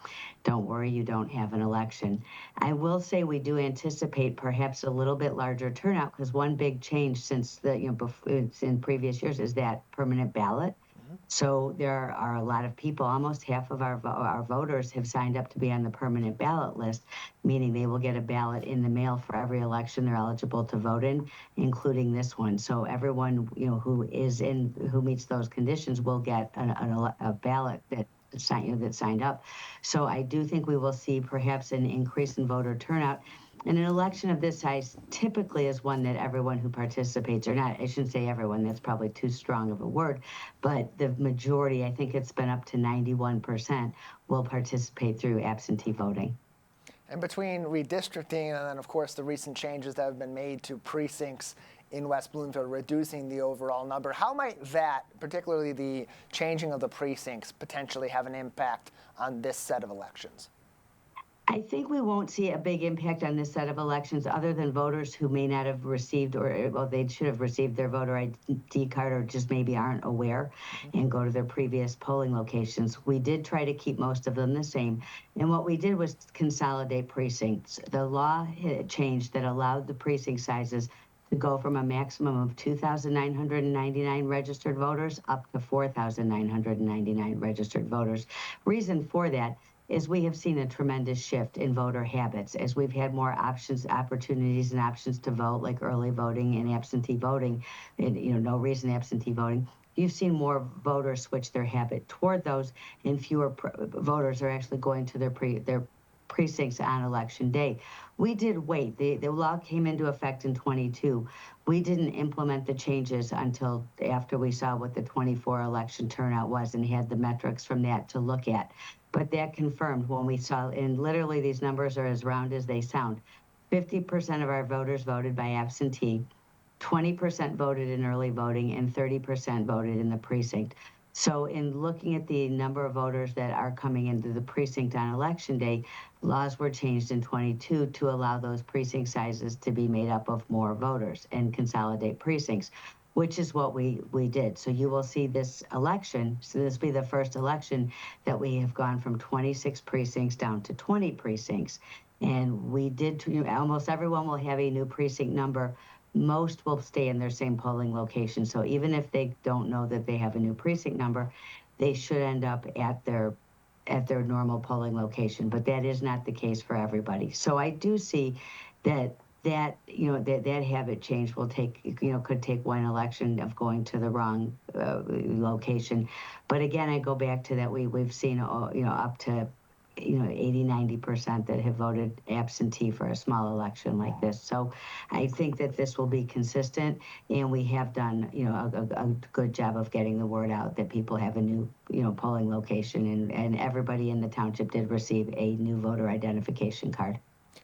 don't worry, you don't have an election. I will say we do anticipate perhaps a little bit larger turnout, because one big change since in previous years is that permanent ballot. So there are a lot of people, almost half of our voters have signed up to be on the permanent ballot list, meaning they will get a ballot in the mail for every election they're eligible to vote in, including this one. So everyone who meets those conditions will get a ballot that signed up. So I do think we will see perhaps an increase in voter turnout. And an election of this size typically is one that everyone who participates, or not, I shouldn't say everyone, that's probably too strong of a word, but the majority, I think it's been up to 91%, will participate through absentee voting. And between redistricting and then, of course, the recent changes that have been made to precincts in West Bloomfield, reducing the overall number, how might that, particularly the changing of the precincts, potentially have an impact on this set of elections? I think we won't see a big impact on this set of elections, other than voters who may not have received, they should have received their voter ID card, or just maybe aren't aware and go to their previous polling locations. We did try to keep most of them the same. And what we did was consolidate precincts. The law had changed that allowed the precinct sizes to go from a maximum of 2,999 registered voters up to 4,999 registered voters. Reason for that is we have seen a tremendous shift in voter habits as we've had more opportunities and options to vote, like early voting and absentee voting, and no reason absentee voting. You've seen more voters switch their habit toward those, and fewer voters are actually going to their precincts on election day. We did wait. The law came into effect in 22. We didn't implement the changes until after we saw what the 24 election turnout was and had the metrics from that to look at. But that confirmed when we saw, and literally these numbers are as round as they sound, 50% of our voters voted by absentee, 20% voted in early voting, and 30% voted in the precinct. So in looking at the number of voters that are coming into the precinct on election day, laws were changed in 22 to allow those precinct sizes to be made up of more voters and consolidate precincts, which is what we did. So you will see this election, so this will be the first election that we have gone from 26 precincts down to 20 precincts. And we did, almost everyone will have a new precinct number. Most will stay in their same polling location. So even if they don't know that they have a new precinct number, they should end up at their normal polling location. But that is not the case for everybody. So I do see that habit change will could take one election of going to the wrong location. But again, I go back to that we've seen up to 80-90% that have voted absentee for a small election like this. So I think that this will be consistent, and we have done a good job of getting the word out that people have a new polling location, and everybody in the township did receive a new voter identification card.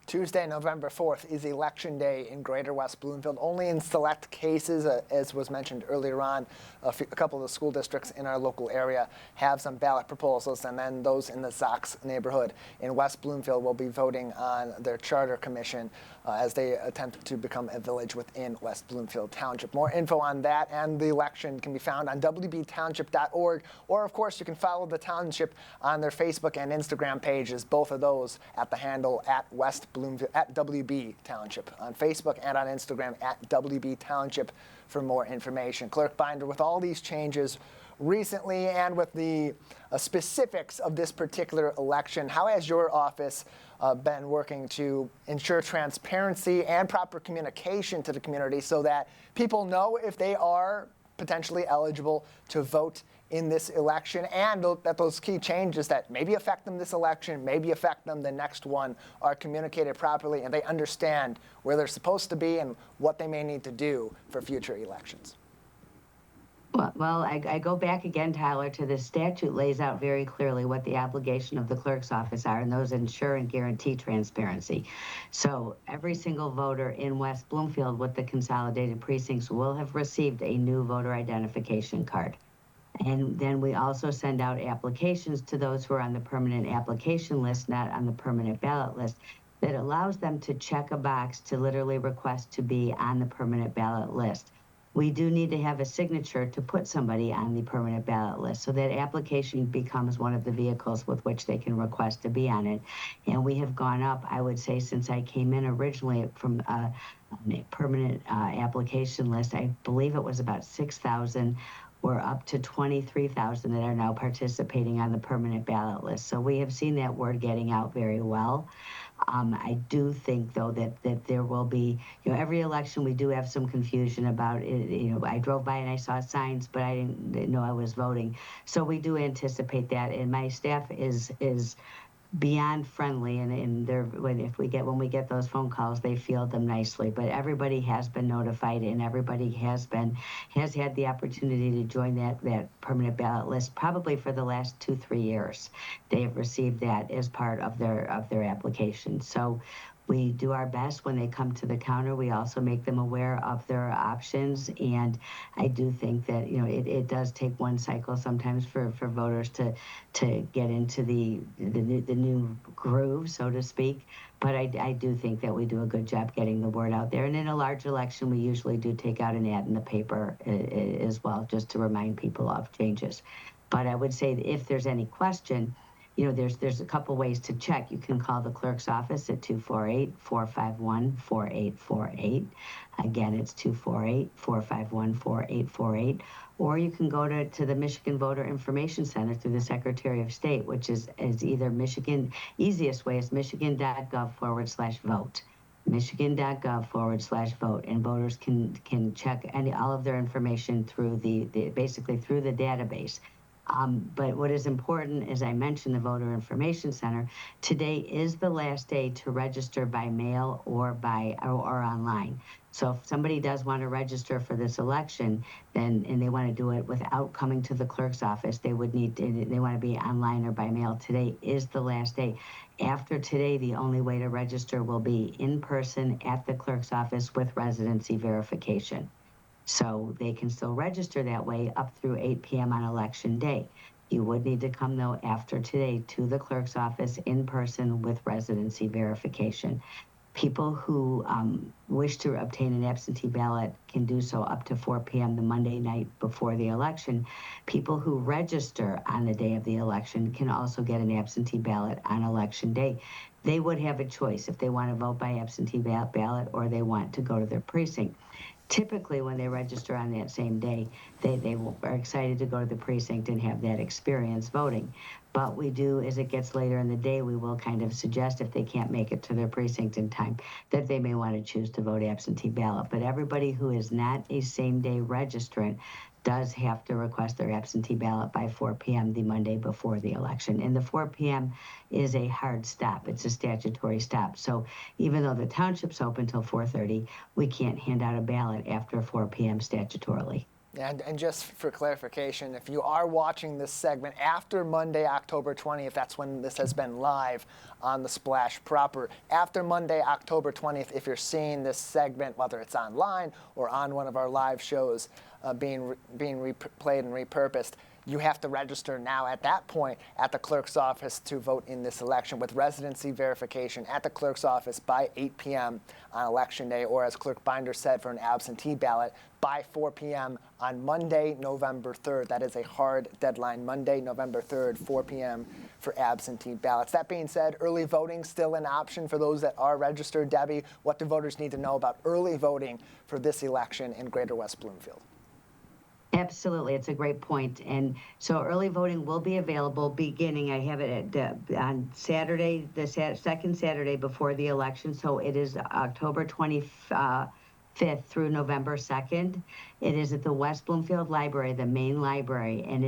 Tuesday, November 4th is Election Day in Greater West Bloomfield. Only in select cases, as was mentioned earlier on, a couple of the school districts in our local area have some ballot proposals, and then those in the Zax neighborhood in West Bloomfield will be voting on their charter commission as they attempt to become a village within West Bloomfield Township. More info on that and the election can be found on wbtownship.org, or of course you can follow the township on their Facebook and Instagram pages, both of those at the handle @West Bloomfield Bloomfield, at WB Township on Facebook and on Instagram at WB Township for more information. Clerk Binder, with all these changes recently and with the specifics of this particular election, how has your office been working to ensure transparency and proper communication to the community so that people know if they are potentially eligible to vote in this election, and that those key changes that maybe affect them this election, maybe affect them the next one, are communicated properly and they understand where they're supposed to be and what they may need to do for future elections? Well, I go back again, Tyler, to the statute lays out very clearly what the obligation of the clerk's office are, and those ensure and guarantee transparency. So every single voter in West Bloomfield with the consolidated precincts will have received a new voter identification card. And then we also send out applications to those who are on the permanent application list, not on the permanent ballot list, that allows them to check a box to literally request to be on the permanent ballot list. We do need to have a signature to put somebody on the permanent ballot list. So that application becomes one of the vehicles with which they can request to be on it. And we have gone up, I would say, since I came in originally from a permanent application list, I believe it was about 6,000. We're up to 23,000 that are now participating on the permanent ballot list. So we have seen that word getting out very well. I do think, though, that there will be, every election we do have some confusion about it. I drove by and I saw signs, but I didn't know I was voting. So we do anticipate that, and my staff is beyond friendly, and they're when we get those phone calls, they field them nicely. But everybody has been notified, and everybody has had the opportunity to join that permanent ballot list probably for the last 2-3 years. They have received that as part of their application. So we do our best when they come to the counter. We also make them aware of their options, and I do think that it does take one cycle sometimes for voters to get into the new groove, so to speak. But I do think that we do a good job getting the word out there. And in a large election, we usually do take out an ad in the paper as well, just to remind people of changes. But I would say that if there's any question, there's a couple ways to check. You can call the clerk's office at 248-451-4848. Again, it's 248-451-4848. Or you can go to the Michigan Voter Information Center through the Secretary of State, which is either easiest way is michigan.gov/vote. michigan.gov/vote, and voters can check all of their information through basically through the database. But what is important, as I mentioned, the Voter Information Center, today is the last day to register by mail or online. So if somebody does want to register for this election, and they want to do it without coming to the clerk's office, they want to be online or by mail. Today is the last day. After today, the only way to register will be in person at the clerk's office with residency verification. So they can still register that way up through 8 p.m. on election day. You would need to come, though, after today to the clerk's office in person with residency verification. People who wish to obtain an absentee ballot can do so up to 4 p.m. the Monday night before the election. People who register on the day of the election can also get an absentee ballot on election day. They would have a choice if they want to vote by absentee ballot or they want to go to their precinct. Typically, when they register on that same day, they are excited to go to the precinct and have that experience voting. But we do, as it gets later in the day, we will kind of suggest if they can't make it to their precinct in time, that they may want to choose to vote absentee ballot. But everybody who is not a same-day registrant does have to request their absentee ballot by 4 p.m. the Monday before the election. And the 4 p.m. is a hard stop. It's a statutory stop. So even though the township's open till 4:30, we can't hand out a ballot after 4 p.m. statutorily. And just for clarification, if you are watching this segment after Monday, October 20th, that's when this has been live on the Splash proper. After Monday, October 20th, if you're seeing this segment, whether it's online or on one of our live shows being replayed and repurposed, you have to register now at that point at the clerk's office to vote in this election with residency verification at the clerk's office by 8 p.m. on Election Day, or as Clerk Binder said, for an absentee ballot by 4 p.m. on Monday, November 3rd. That is a hard deadline, Monday, November 3rd, 4 p.m. for absentee ballots. That being said, early voting still an option for those that are registered. Debbie, what do voters need to know about early voting for this election in Greater West Bloomfield? Absolutely, it's a great point. And so early voting will be available beginning, I have it at, on Saturday, the second Saturday before the election. So it is October 25th through November 2nd. It is at the West Bloomfield Library, the main library, and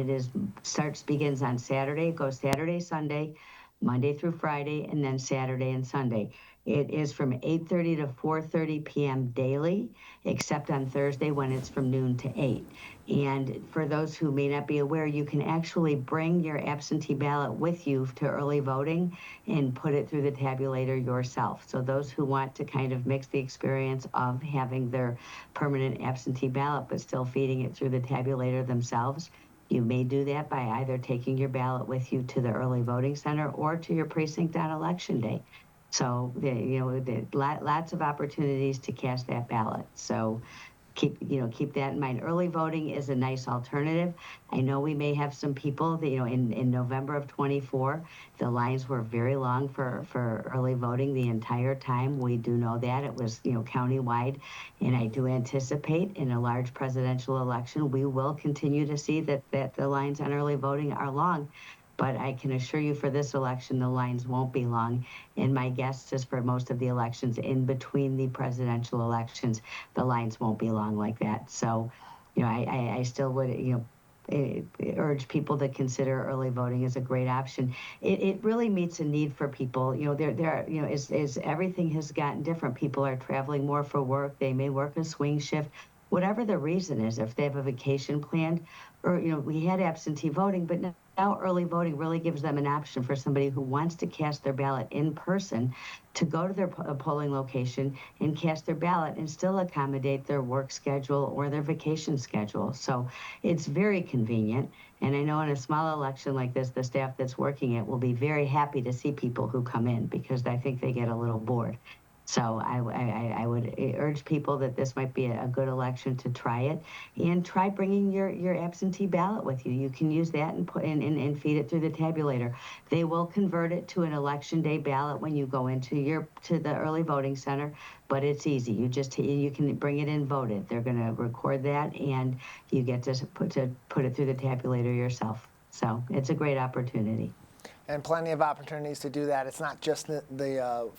begins on Saturday. It goes Saturday, Sunday, Monday through Friday, and then Saturday and Sunday. It is from 8:30 to 4:30 p.m. daily, except on Thursday when it's from noon to 8. And for those who may not be aware, you can actually bring your absentee ballot with you to early voting and put it through the tabulator yourself. So those who want to kind of mix the experience of having their permanent absentee ballot but still feeding it through the tabulator themselves, you may do that by either taking your ballot with you to the early voting center or to your precinct on Election Day. So, lots of opportunities to cast that ballot. So keep that in mind. Early voting is a nice alternative. I know we may have some people that, in November of 24, the lines were very long for early voting the entire time. We do know that. It was, countywide. And I do anticipate in a large presidential election, we will continue to see that the lines on early voting are long. But I can assure you for this election, the lines won't be long. And my guess is for most of the elections in between the presidential elections, the lines won't be long like that. So, I still would, urge people to consider early voting as a great option. It really meets a need for people. As everything has gotten different, people are traveling more for work. They may work a swing shift. Whatever the reason is, if they have a vacation planned, or, we had absentee voting, but now early voting really gives them an option for somebody who wants to cast their ballot in person to go to their polling location and cast their ballot and still accommodate their work schedule or their vacation schedule. So it's very convenient. And I know in a small election like this, the staff that's working it will be very happy to see people who come in because I think they get a little bored. So I would urge people that this might be a good election to try it, and try bringing your absentee ballot with you. You can use that and put in and feed it through the tabulator. They will convert it to an Election Day ballot when you go to the early voting center, but it's easy. You can bring it in, vote it. They're going to record that, and you get to put it through the tabulator yourself. So it's a great opportunity. And plenty of opportunities to do that. It's not just the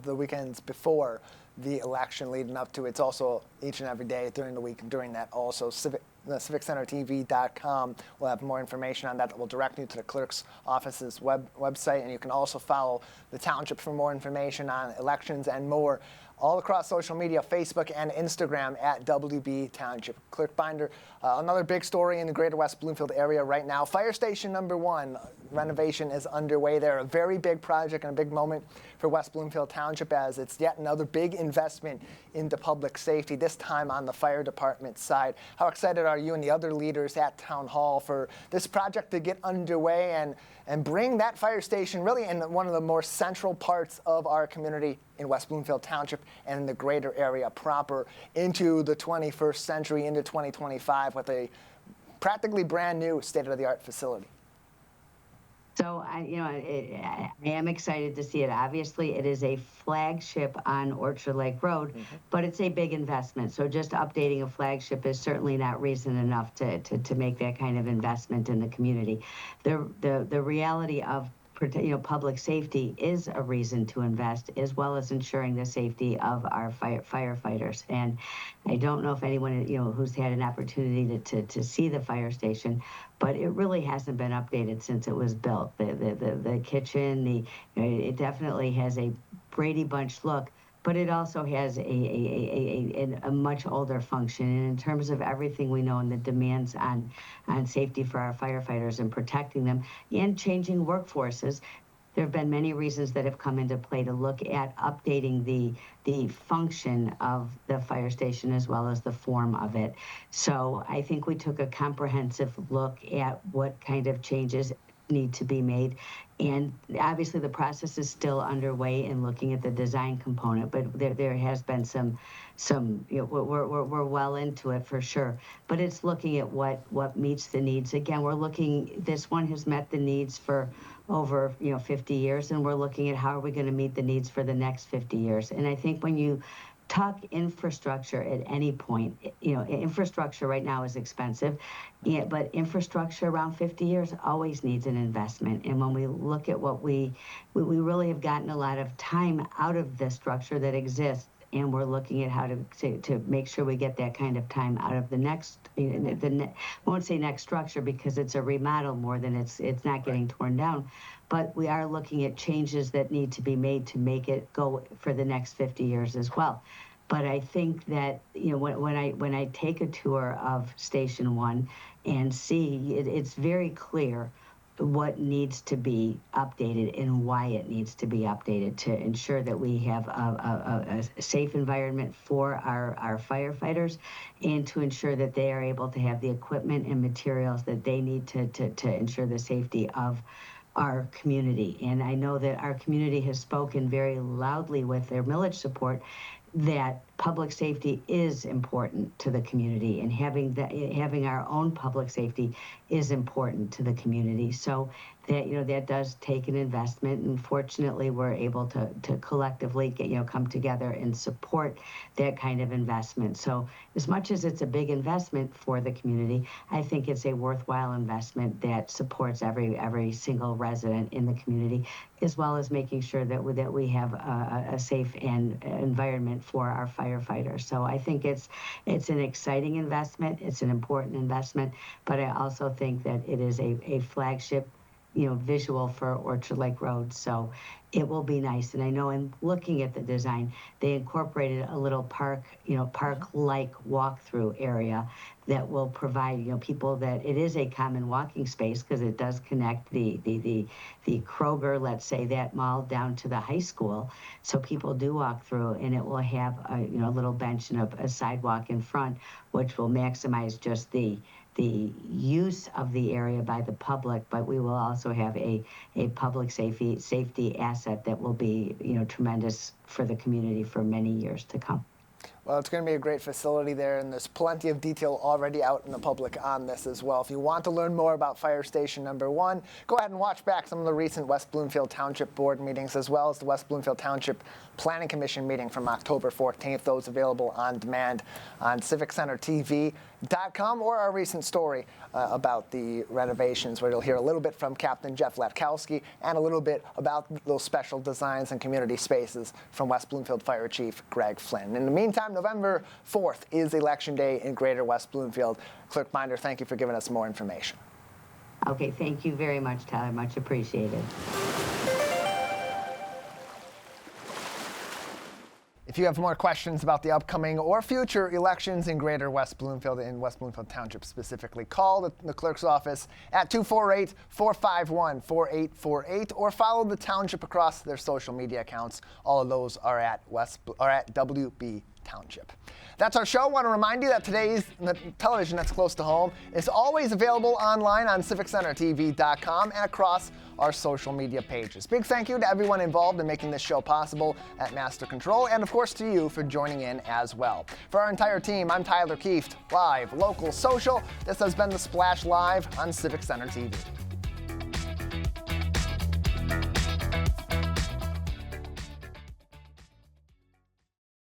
weekends before the election leading up to it. It's also each and every day during the week and during that also. CivicCenterTV.com will have more information on that. That will direct you to the clerk's office's website. And you can also follow the township for more information on elections and more all across social media, Facebook and Instagram at WB Township. Clerk Binder, another big story in the Greater West Bloomfield area right now. Fire Station number 1 renovation is underway there. A very big project and a big moment for West Bloomfield Township, as it's yet another big investment into public safety, this time on the fire department side. How excited are you and the other leaders at Town Hall for this project to get underway and bring that fire station really in one of the more central parts of our community in West Bloomfield Township and in the greater area proper into the 21st century, into 2025 with a practically brand new state-of-the-art facility? So I am excited to see it. Obviously, it is a flagship on Orchard Lake Road, but it's a big investment. So just updating a flagship is certainly not reason enough to make that kind of investment in the community. The reality of public safety is a reason to invest, as well as ensuring the safety of our firefighters. And I don't know if anyone, who's had an opportunity to see the fire station, but it really hasn't been updated since it was built. The kitchen, it definitely has a Brady Bunch look, but it also has a much older function. And in terms of everything we know and the demands on safety for our firefighters and protecting them and changing workforces, there have been many reasons that have come into play to look at updating the function of the fire station as well as the form of it. So I think we took a comprehensive look at what kind of changes need to be made. And obviously the process is still underway in looking at the design component, but there has been some we're well into it for sure. But it's looking at what meets the needs. Again, this one has met the needs for over 50 years, and we're looking at how are we going to meet the needs for the next 50 years. And I think when you talk infrastructure at any point, infrastructure right now is expensive, but infrastructure around 50 years always needs an investment. And when we look at what we really have gotten a lot of time out of the structure that exists, and we're looking at how to make sure we get that kind of time out of the next, I won't say next structure because it's a remodel more than it's not getting torn down, but we are looking at changes that need to be made to make it go for the next 50 years as well. But I think that when I take a tour of Station 1 and see, it's very clear what needs to be updated and why it needs to be updated to ensure that we have a safe environment for our firefighters and to ensure that they are able to have the equipment and materials that they need to ensure the safety of our community. And I know that our community has spoken very loudly with their millage support that public safety is important to the community, and having our own public safety is important to the community. So that does take an investment, and fortunately we're able to collectively come together and support that kind of investment. So as much as it's a big investment for the community, I think it's a worthwhile investment that supports every single resident in the community, as well as making sure that we have a safe environment for our firefighters. So I think it's an exciting investment, it's an important investment, but I also think that it is a flagship visual for Orchard Lake Road. So it will be nice. And I know in looking at the design, they incorporated a little park-like walkthrough area that will provide, people that it is a common walking space because it does connect the Kroger, let's say, that mall down to the high school. So people do walk through, and it will have a little bench and a sidewalk in front, which will maximize just the use of the area by the public, but we will also have a public safety asset that will be tremendous for the community for many years to come. Well, it's going to be a great facility there, and there's plenty of detail already out in the public on this as well. If you want to learn more about Fire Station number 1, go ahead and watch back some of the recent West Bloomfield Township Board meetings, as well as the West Bloomfield Township Planning Commission meeting from October 14th. Those available on demand on CivicCenterTV.com, or our recent story about the renovations, where you'll hear a little bit from Captain Jeff Latkowski and a little bit about those special designs and community spaces from West Bloomfield Fire Chief Greg Flynn. In the meantime, November 4th is Election Day in Greater West Bloomfield. Clerk Binder, thank you for giving us more information. Okay, thank you very much, Tyler. Much appreciated. If you have more questions about the upcoming or future elections in Greater West Bloomfield, in West Bloomfield Township specifically, call the clerk's office at 248-451-4848, or follow the township across their social media accounts. All of those are at WB Township. That's our show. I want to remind you that today's television that's close to home is always available online on CivicCenterTV.com and across our social media pages. Big thank you to everyone involved in making this show possible at Master Control, and of course to you for joining in as well. For our entire team, I'm Tyler Kieft, live, local, social. This has been The Splash Live on Civic Center TV.